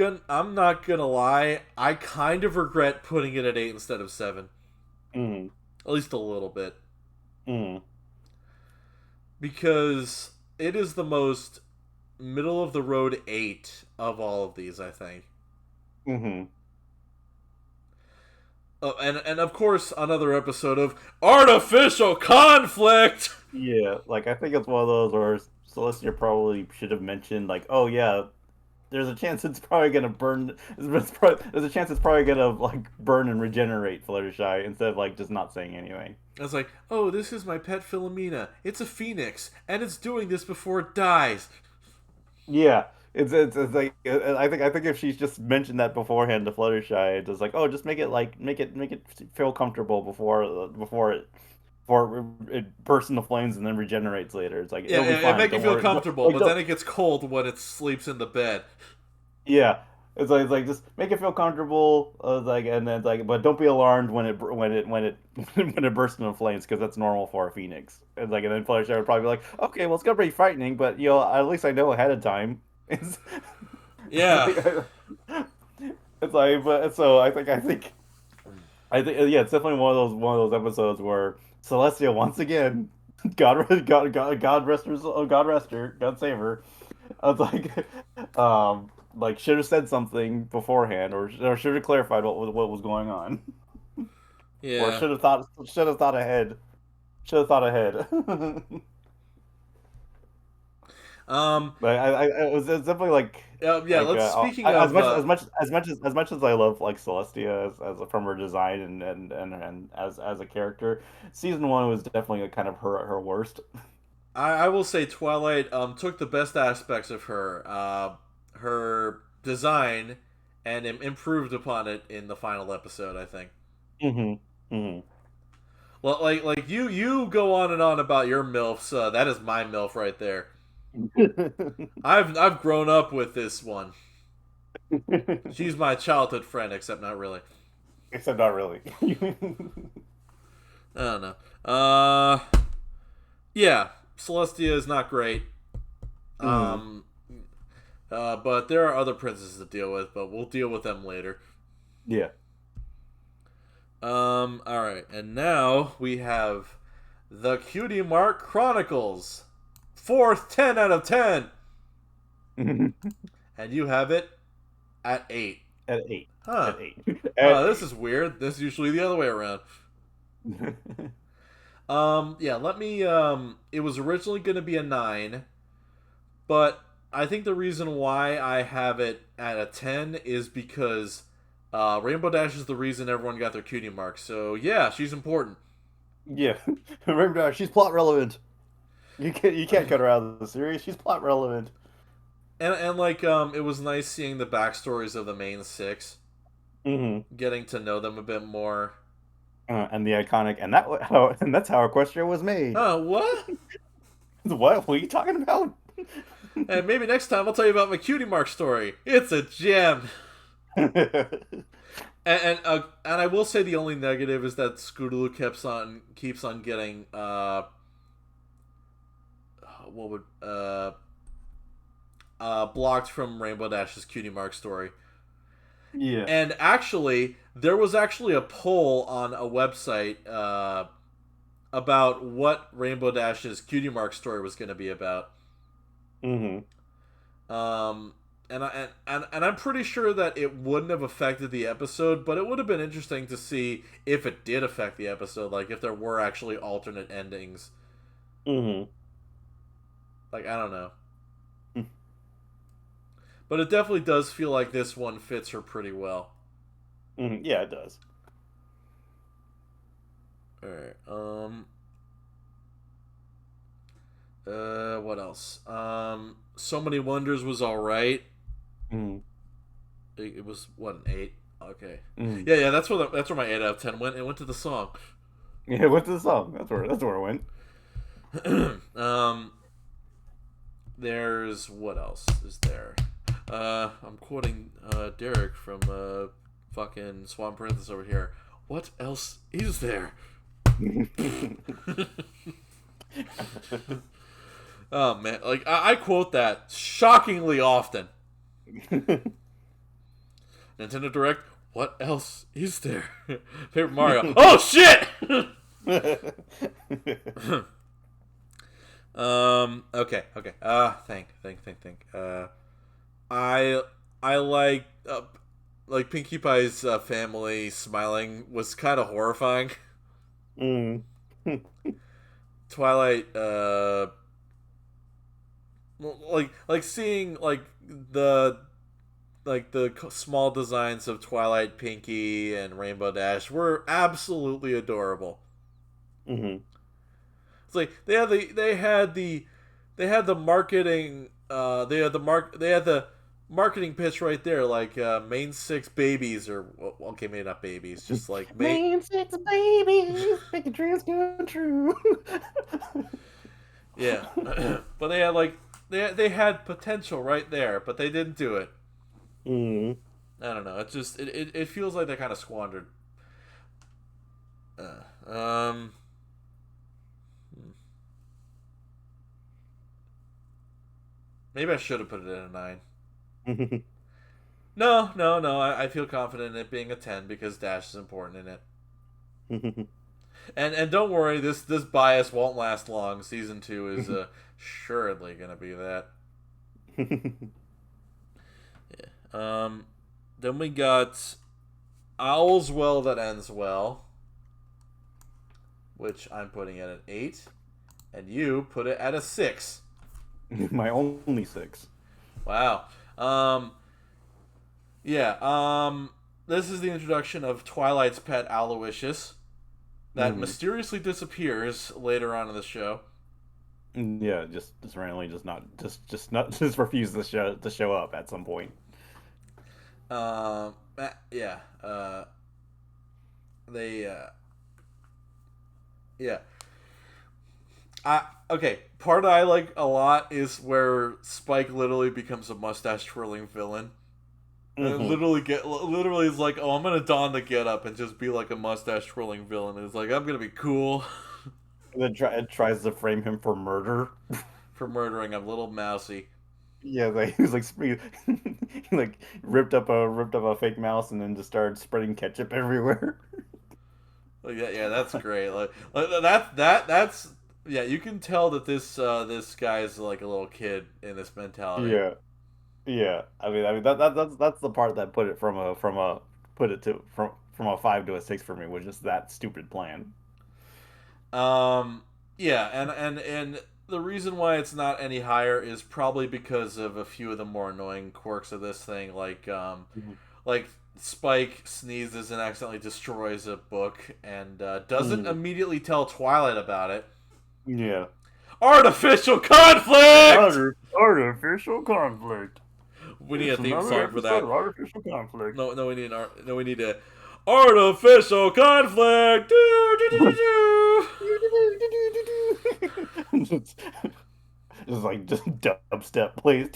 not gonna lie. I kind of regret putting it at 8 instead of 7. Hmm. At least a little bit. Hmm. Because it is the most middle of the road 8 of all of these, I think. Hmm. Oh, and of course another episode of artificial conflict. Yeah, like I think it's one of those where Celestia probably should have mentioned like, oh yeah, there's a chance it's probably gonna burn. There's a chance it's probably gonna like burn and regenerate Fluttershy instead of like just not saying anything. I was like, oh, this is my pet Philomena. It's a phoenix, and it's doing this before it dies. Yeah, it's like I think if she's just mentioned that beforehand to Fluttershy, it's just like, oh, just make it like make it feel comfortable before it bursts into flames and then regenerates later. It's like Yeah, it'll be it fine. make you Don't feel worry. comfortable, but then it gets cold when it sleeps in the bed. Yeah, it's like just make it feel comfortable. Like and then it's like, but don't be alarmed when it bursts into flames because that's normal for a phoenix. And then Fluttershy would probably be like, okay, well it's gonna be frightening, but at least I know ahead of time. It's Yeah. like, it's like but so I think yeah, it's definitely one of those episodes where Celestia once again, God rest her, God rest her, God save her. I was like should have said something beforehand, or should have clarified what was going on, or Yeah. should have thought ahead, should have thought ahead. Um. But it's definitely Yeah. Let's. Speaking as of. much as I love like Celestia as from her design and as a character, season one was definitely kind of her worst. I will say Twilight took the best aspects of her design and improved upon it in the final episode, I think. Hmm. Hmm. Well, like you go on and on about your milfs. That is my milf right there. I've grown up with this one. She's my childhood friend, except not really. Except not really. I don't know. Yeah, Celestia is not great. Mm. Um, but there are other princesses to deal with, but we'll deal with them later. Yeah. All right, and now we have the Cutie Mark Chronicles, fourth 10 out of 10, and you have it at 8. At 8. Huh? At 8. Oh, At this 8. is weird. This is usually the other way around. Yeah. Let me. It was originally going to be a 9, but I think the reason why I have it at a 10 is because Rainbow Dash is the reason everyone got their cutie mark. So yeah, she's important. Yeah. Remember, she's plot relevant. You can't cut her out of the series. She's plot relevant. And like it was nice seeing the backstories of the main 6, Mm-hmm. getting to know them a bit more. And the iconic, and that's how Equestria was made. Oh, what? What? What are you talking about? And maybe next time I'll tell you about my cutie mark story. It's a gem. And I will say the only negative is that Scootaloo keeps on getting what would blocked from Rainbow Dash's cutie mark story. Yeah. And actually, there was actually a poll on a website about what Rainbow Dash's cutie mark story was going to be about. Mm-hmm. And I'm pretty sure that it wouldn't have affected the episode, but it would have been interesting to see if it did affect the episode, like if there were actually alternate endings. Mm-hmm. Like, I don't know. But it definitely does feel like this one fits her pretty well. Mm-hmm. Yeah, it does. Alright, what else? So Many Wonders was alright. Mm-hmm. It was, what, an 8? Okay. Mm-hmm. Yeah, that's where my 8 out of 10 went. It went to the song. Yeah, what's the song? That's where it went. There's, what else is there? I'm quoting Derek from fucking Swamp Princess over here. What else is there? Oh man, like I quote that shockingly often. Nintendo Direct. What else is there? Paper Mario. Oh shit! Okay. Think. I like Pinkie Pie's family smiling was kind of horrifying. Mm. Twilight, like seeing the small designs of Twilight, Pinkie, and Rainbow Dash were absolutely adorable. Mm-hmm. It's like they had the marketing they had the marketing pitch right there, like main 6 babies, or okay, maybe not babies, just like main 6 babies make your dreams come true. Yeah. But they had they had potential right there, but they didn't do it. Mm. I don't know. It just it feels like they kind of squandered. Maybe I should have put it in a 9. No. I feel confident in it being a 10 because Dash is important in it. And don't worry, this bias won't last long. Season 2 is assuredly gonna be that. Yeah. Then we got Owl's Well That Ends Well, which I'm putting at an 8, and you put it at a 6. My only 6. Wow. Yeah. This is the introduction of Twilight's pet Aloysius that mysteriously disappears later on in the show. Yeah, just randomly just refuse to show up at some point. Yeah. Yeah. Okay. Part I like a lot is where Spike literally becomes a mustache twirling villain. And literally is like, oh, I'm gonna don the getup and just be like a mustache twirling villain. And it's like, I'm gonna be cool. And then tries to frame him for murder. For murdering a little mousy. Yeah, he was like he like ripped up a fake mouse and then just started spreading ketchup everywhere. Like, yeah, that's great. That's yeah. You can tell that this guy's like a little kid in this mentality. Yeah, yeah. I mean that's the part that put it from a put it to from a 5 to a 6 for me was just that stupid plan. Um, yeah, and the reason why it's not any higher is probably because of a few of the more annoying quirks of this thing, Mhm. like Spike sneezes and accidentally destroys a book and doesn't Mm. immediately tell Twilight about it. Yeah. Artificial conflict. Artificial conflict. We need a It's theme another song for episode that. of artificial conflict. No, we need no, we need a artificial conflict. Do, do, do, do, just, just like just dubstep plays.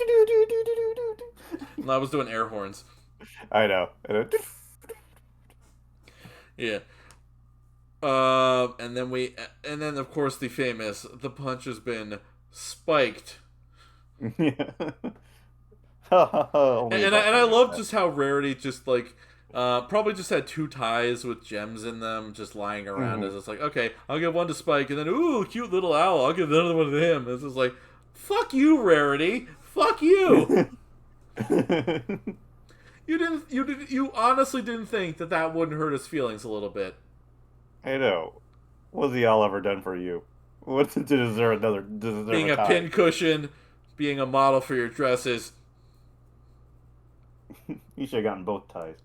No, I was doing air horns. I know. Yeah. And then of course the famous, the punch has been spiked. Yeah. And, Only and I about and I love 30%. just how Rarity just like probably just had two ties with gems in them just lying around. As Mhm. it's like, okay, I'll give one to Spike, and then ooh, cute little owl, I'll give the other one to him. This is like, fuck you, Rarity, fuck you. You honestly didn't think that that wouldn't hurt his feelings a little bit. I know. What's the all ever done for you? What to deserve Being a a tie? pincushion, being a model for your dresses, You should have gotten both ties.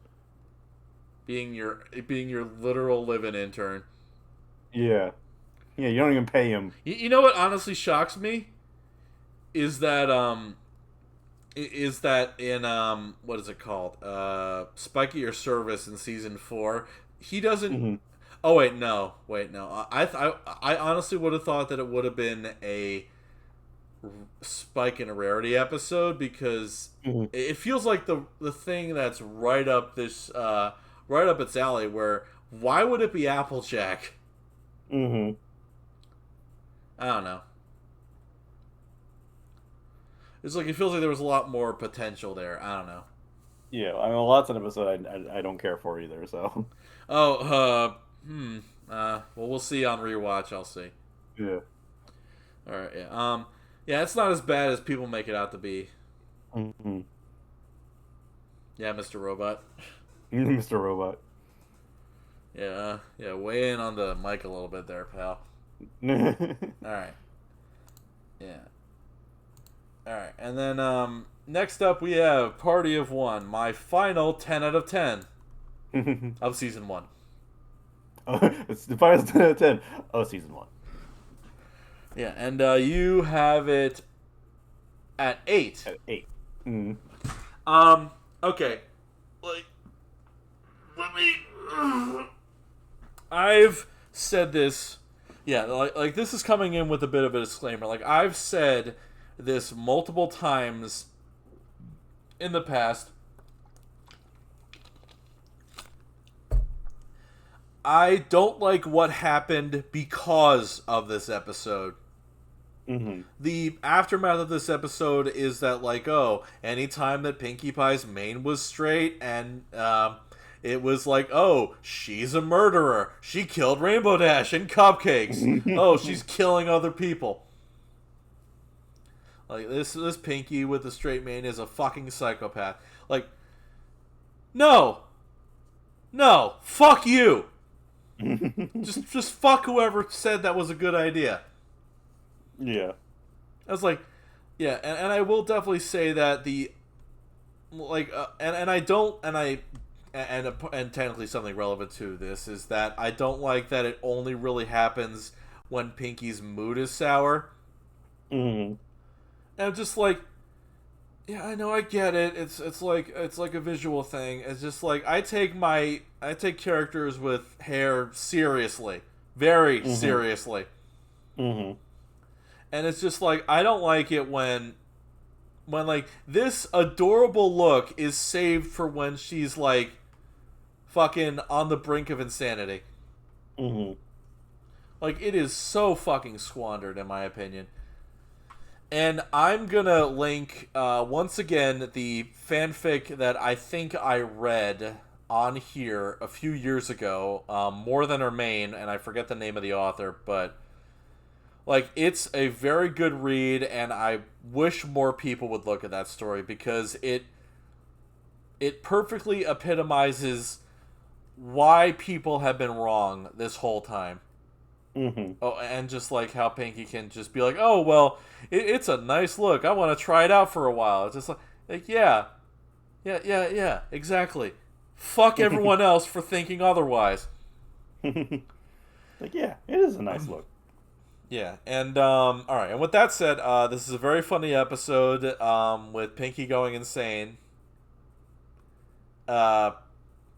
being your literal live-in intern. Yeah. Yeah, you don't even pay him. You know what honestly shocks me is that in what is it called? Spike at Your Service in season 4, he doesn't. Hmm. Oh wait no. I honestly would have thought that it would have been a Spike and a Rarity episode because Hmm. it feels like the thing that's right up its alley. Where why would it be Applejack? Hmm. I don't know. It's like it feels like there was a lot more potential there. I don't know. Yeah, I mean, lots of episode I don't care for either. So Oh, well, we'll see on rewatch. I'll see. yeah. All right, yeah. Yeah, it's not as bad as people make it out to be. Hmm. Yeah, Mr. Robot. Mr. Robot. Yeah. Weigh in on the mic a little bit there, pal. All right. Yeah. All right, and then next up we have Party of One, my final 10 out of 10 of season 1. It's the final 10 out of 10 of season 1. Yeah, and you have it at 8. At 8. Mm. Okay. Like, let me. I've said this. Yeah, like this is coming in with a bit of a disclaimer. Like, I've said this multiple times in the past. I don't like what happened because of this episode. Mm-hmm. The aftermath of this episode is that, like, oh, anytime that Pinkie Pie's mane was straight and it was like, oh, she's a murderer. She killed Rainbow Dash and Cupcakes. Oh, she's killing other people. Like, this Pinkie with the straight mane is a fucking psychopath. Like, no, fuck you. just fuck whoever said that was a good idea. Yeah. I was like, yeah, and I will definitely say that the like and technically something relevant to this is that I don't like that it only really happens when Pinkie's mood is sour. Mm-hmm. And I'm just like, yeah, I know, I get it. It's like a visual thing. It's just like I take characters with hair seriously, very Mm-hmm. seriously. Mm-hmm. And it's just like I don't like it when like this adorable look is saved for when she's like fucking on the brink of insanity. Mm-hmm. Like, it is so fucking squandered in my opinion. And I'm gonna link once again the fanfic that I think I read on here a few years ago, More Than Remain, and I forget the name of the author, but like it's a very good read, and I wish more people would look at that story because it perfectly epitomizes why people have been wrong this whole time. Mm-hmm. Oh, and just like how Pinky can just be like, "Oh well, it's a nice look. I want to try it out for a while." It's just like yeah, yeah, exactly. Fuck everyone else for thinking otherwise. Like, yeah, it is a nice look. Yeah, and all right. And with that said, this is a very funny episode with Pinky going insane. Uh,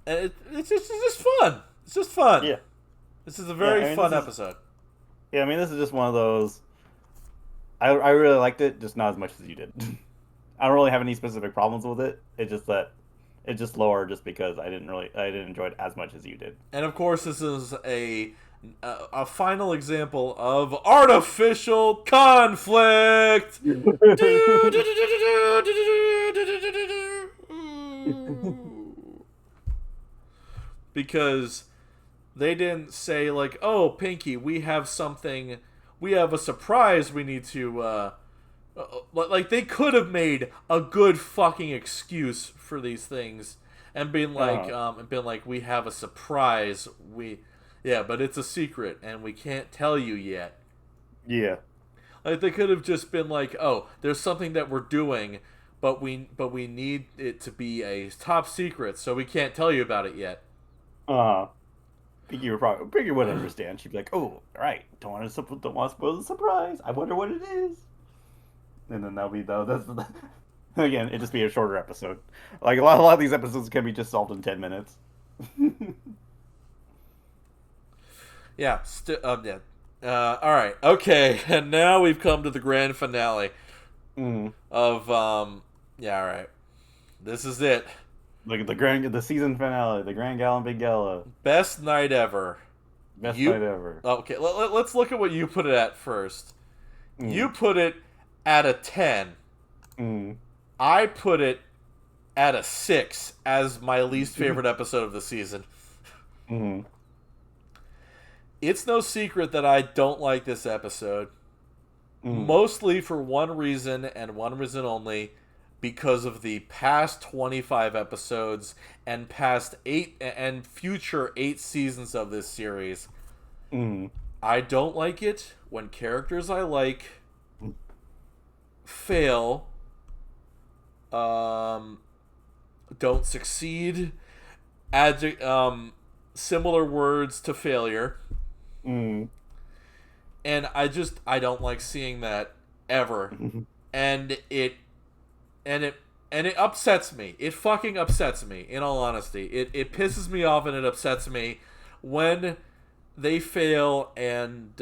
and it's just fun. It's just fun. Yeah, This is a yeah. very I mean, fun episode. yeah. I mean, this is just one of those. I really liked it, just not as much as you did. I don't really have any specific problems with it. It's just that it's just lower, just because I didn't enjoy it as much as you did. And of course, this is a final example of artificial conflict. Because they didn't say like, "Oh, Pinky, we have something, we have a surprise we need to like they could have made a good fucking excuse for these things and been like we have a surprise, yeah, but it's a secret and we can't tell you yet." Yeah. Like they could have just been like, "Oh, there's something that we're doing, but we need it to be a top secret, so we can't tell you about it yet." Uh, Piggy would understand. She'd be like, "Oh, all right, don't want to spoil the surprise. I wonder what it is." And then that'll be that's again. It'd just be a shorter episode. Like a lot of these episodes can be just solved in 10 minutes. Yeah. Yeah. All right. Okay. And now we've come to the grand finale of Yeah. All right. This is it. Like the season finale, the Grand Gala and Big Gala, Best night ever. best night ever. Okay. Let's look at what you put it at first. Mm. You put it at a 10. Mm. I put it at a 6 as my least favorite episode of the season. Mm. It's no secret that I don't like this episode. Mostly for one reason and one reason only, because of the past 25 episodes and past 8 and future 8 seasons of this series. I don't like it when characters I like fail, don't succeed, similar words to failure. And I don't like seeing that ever. And it upsets me. It fucking upsets me, in all honesty. It pisses me off and it upsets me when they fail, and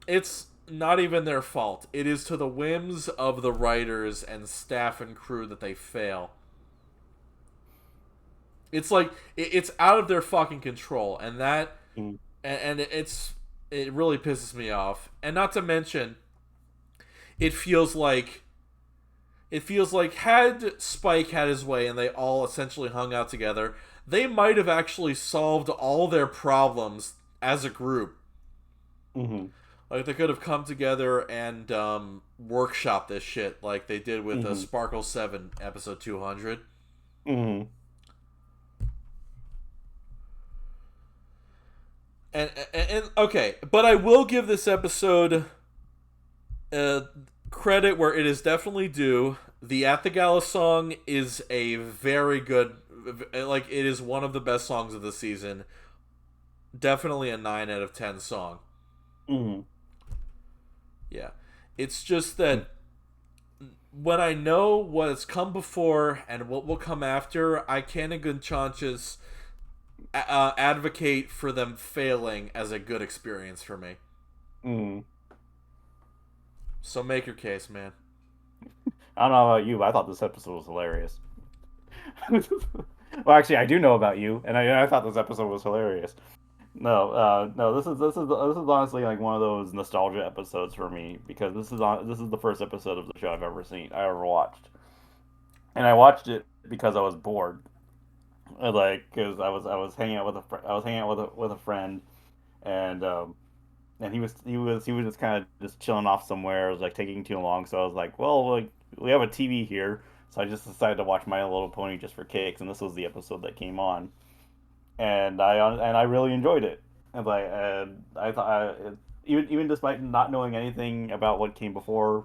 it's not even their fault. It is to the whims of the writers and staff and crew that they fail. It's like it's out of their fucking control, and that and it really pisses me off. And not to mention, it feels like had Spike had his way and they all essentially hung out together, they might have actually solved all their problems as a group. Like they could have come together and workshop this shit like they did with Sparkle 7 episode 200. And okay, but I will give this episode credit where it is definitely due. The At the Gala song is a very good, like it is one of the best songs of the season. Definitely a 9 out of 10 song. Yeah. It's just that when I know what has come before and what will come after, I can in good conscience advocate for them failing as a good experience for me. So make your case, man. I don't know about you, but I thought this episode was hilarious. Well, actually, I do know about you, and I thought this episode was hilarious. No, this is honestly like one of those nostalgia episodes for me, because this is the first episode of the show I ever watched, and I watched it because I was bored, like because I was hanging out with I was hanging out with a friend, and he was just kind of just chilling off somewhere. It was like taking too long, so I was like, well, like we have a TV here, so I just decided to watch My Little Pony just for kicks, and this was the episode that came on, and I really enjoyed it. And I thought even despite not knowing anything about what came before,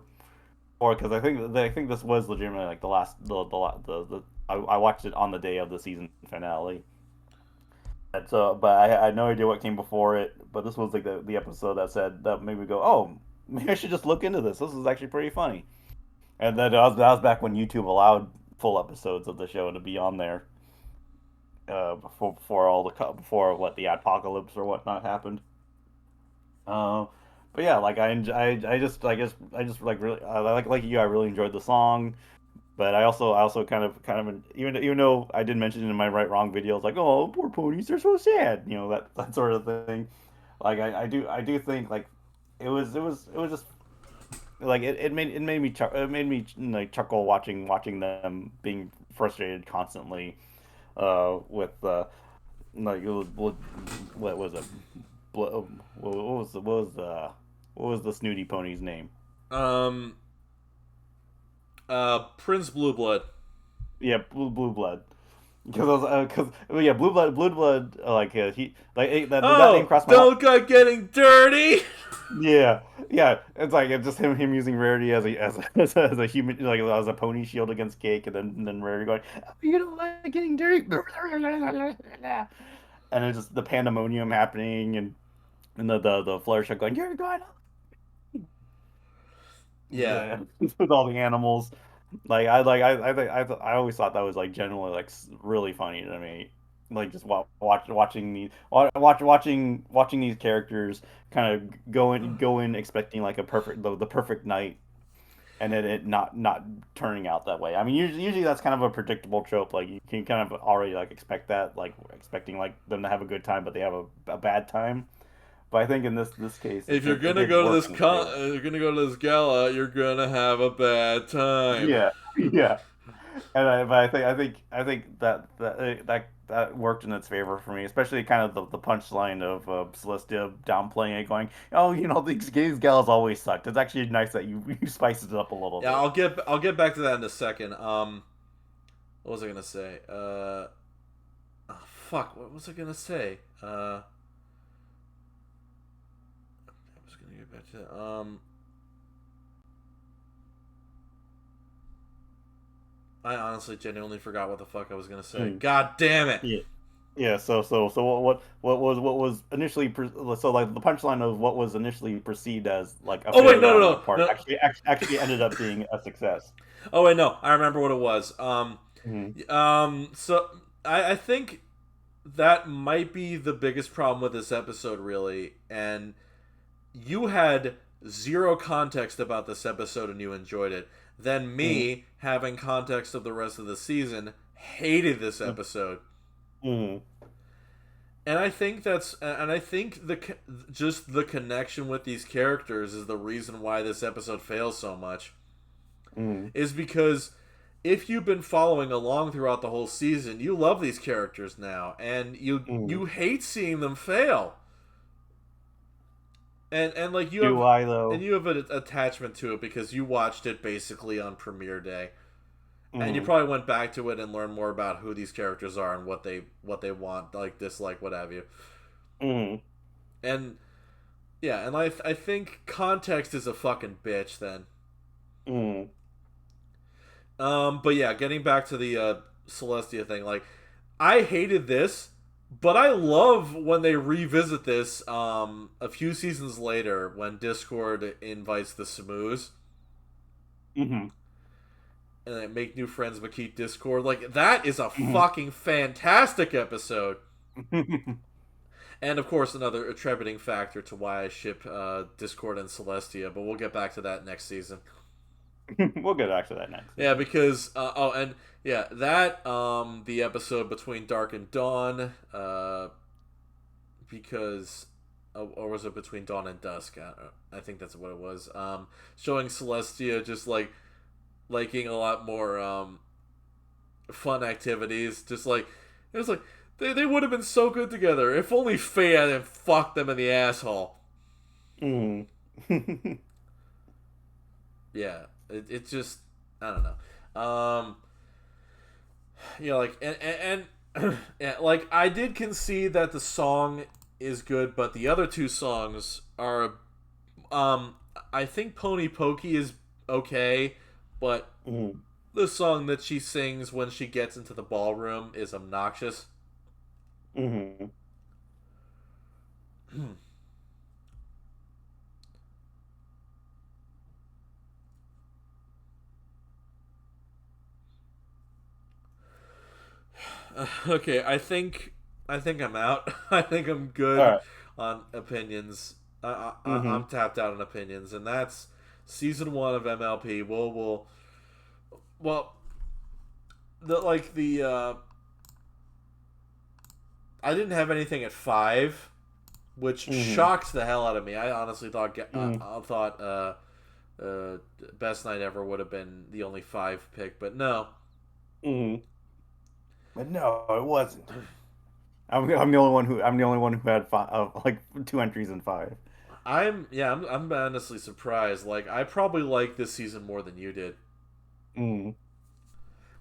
or because I think this was legitimately like the last the I watched it on the day of the season finale. And so, but I had no idea what came before it. But this was like the episode that made me go, oh, maybe I should just look into this. This is actually pretty funny. And then that was back when YouTube allowed full episodes of the show to be on there before what the apocalypse or whatnot happened. Uh, but yeah, like I just like really like you, I really enjoyed the song. But I also kind of even though I did mention it in my right wrong videos, like, oh, poor ponies, they're so sad, you know, that sort of thing. Like I do think like it was just like it made me it made me like chuckle watching them being frustrated constantly with like it was what was it what was the snooty pony's name? Um, Prince Blue Blood. Yeah, blue blood. Because yeah, blue blood, he like that name Oh, crossed my mind. don't go getting dirty. Yeah, yeah, it's just him using Rarity as as a human, like as a pony shield against Cake, and then Rarity going, oh, you don't like getting dirty, and it's just the pandemonium happening, and the Fluttershy going, you're going Yeah, with all the animals. I always thought that was like generally like really funny to me. Like just watching these characters kind of go in expecting like the perfect night, and then it not turning out that way. I mean, usually that's kind of a predictable trope. Like you can kind of already like expect that, like expecting like them to have a good time, but they have a bad time. But I think in this case, if you're it gonna did go to work this in his favor. you're gonna go to this gala, you're gonna have a bad time. Yeah, yeah. But I think that worked in its favor for me, especially kind of the punchline of Celestia downplaying it, going, "Oh, you know, these gals always sucked." It's actually nice that you spice it up a little Yeah, bit. I'll get back to that in a second. What was I gonna say? Oh, fuck, what was I gonna say? I was gonna get back to that. I honestly genuinely forgot what the fuck I was gonna say. Mm. God damn it! Yeah, yeah. So what was initially so like the punchline of what was initially perceived as like a Oh wait, failure on their part no. actually ended up being a success. Oh wait, no. I remember what it was. Hmm. So I think that might be the biggest problem with this episode, really. And you had zero context about this episode and you enjoyed it. Then Hmm. me, having context of the rest of the season, hated this Hmm. episode. Hmm. And I think just the connection with these characters is the reason why this episode fails so much. Hmm. Is because if you've been following along throughout the whole season, you love these characters now, and Hmm. you hate seeing them fail. And like Do I though? you have an attachment to it because you watched it basically on premiere day, and you Hmm. probably went back to it and learned more about who these characters are and what they want, like, dislike, what have you. Hmm. And yeah, and I think context is a fucking bitch then. Hmm. But yeah, getting back to the Celestia thing, like, I hated this, but I love when they revisit this a few seasons later when Discord invites the Samus Hmm. and they make new friends but keep Discord. Like, that is a Hmm. fucking fantastic episode. And of course, another attributing factor to why I ship Discord and Celestia, but we'll get back to that next season. We'll get back to that next Yeah, season. because and yeah, that the episode between Dark and Dawn, because or was it between Dawn and Dusk? I think that's what it was. Showing Celestia just like liking a lot more fun activities, just like It was like they would have been so good together if only Faye hadn't fucked them in the asshole. Mm. Yeah, it just I don't know. Like and yeah, like I did concede that the song is good, but the other two songs are I think Pony Pokey is okay, but Mm. the song that she sings when she gets into the ballroom is obnoxious. Mm-hmm. Okay, I think I'm out. I think I'm All good right. on opinions. Mm-hmm. I'm tapped out on opinions, and that's season 1 of MLP. Well, the like the I didn't have anything at 5, which Mm-hmm. shocked the hell out of me. I honestly thought Mm-hmm. I thought Best Night Ever would have been the only 5 pick, but no. Mm-hmm. But no, it wasn't. I'm the only one who had five, like 2 entries in 5. I'm honestly surprised. Like I probably like this season more than you did. Mm.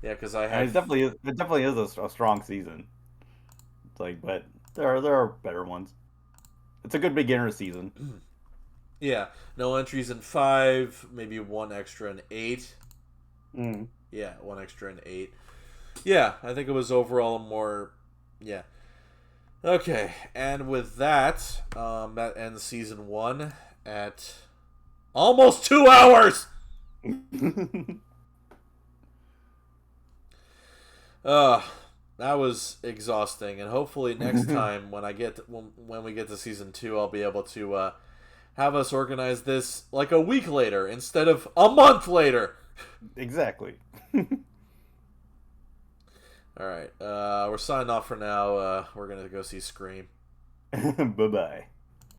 Yeah, because I And had it definitely is a strong season. It's like, but there are better ones. It's a good beginner season. yeah, no entries in 5, maybe one extra in 8. Mm. Yeah, one extra in 8. Yeah, I think it was overall a more yeah. Okay, and with that, that ends season 1 at almost 2 hours. Uh that was exhausting, and hopefully next time when when we get to season 2, I'll be able to have us organize this like a week later instead of a month later. Exactly. All right, we're signing off for now. We're gonna go see Scream. Bye bye.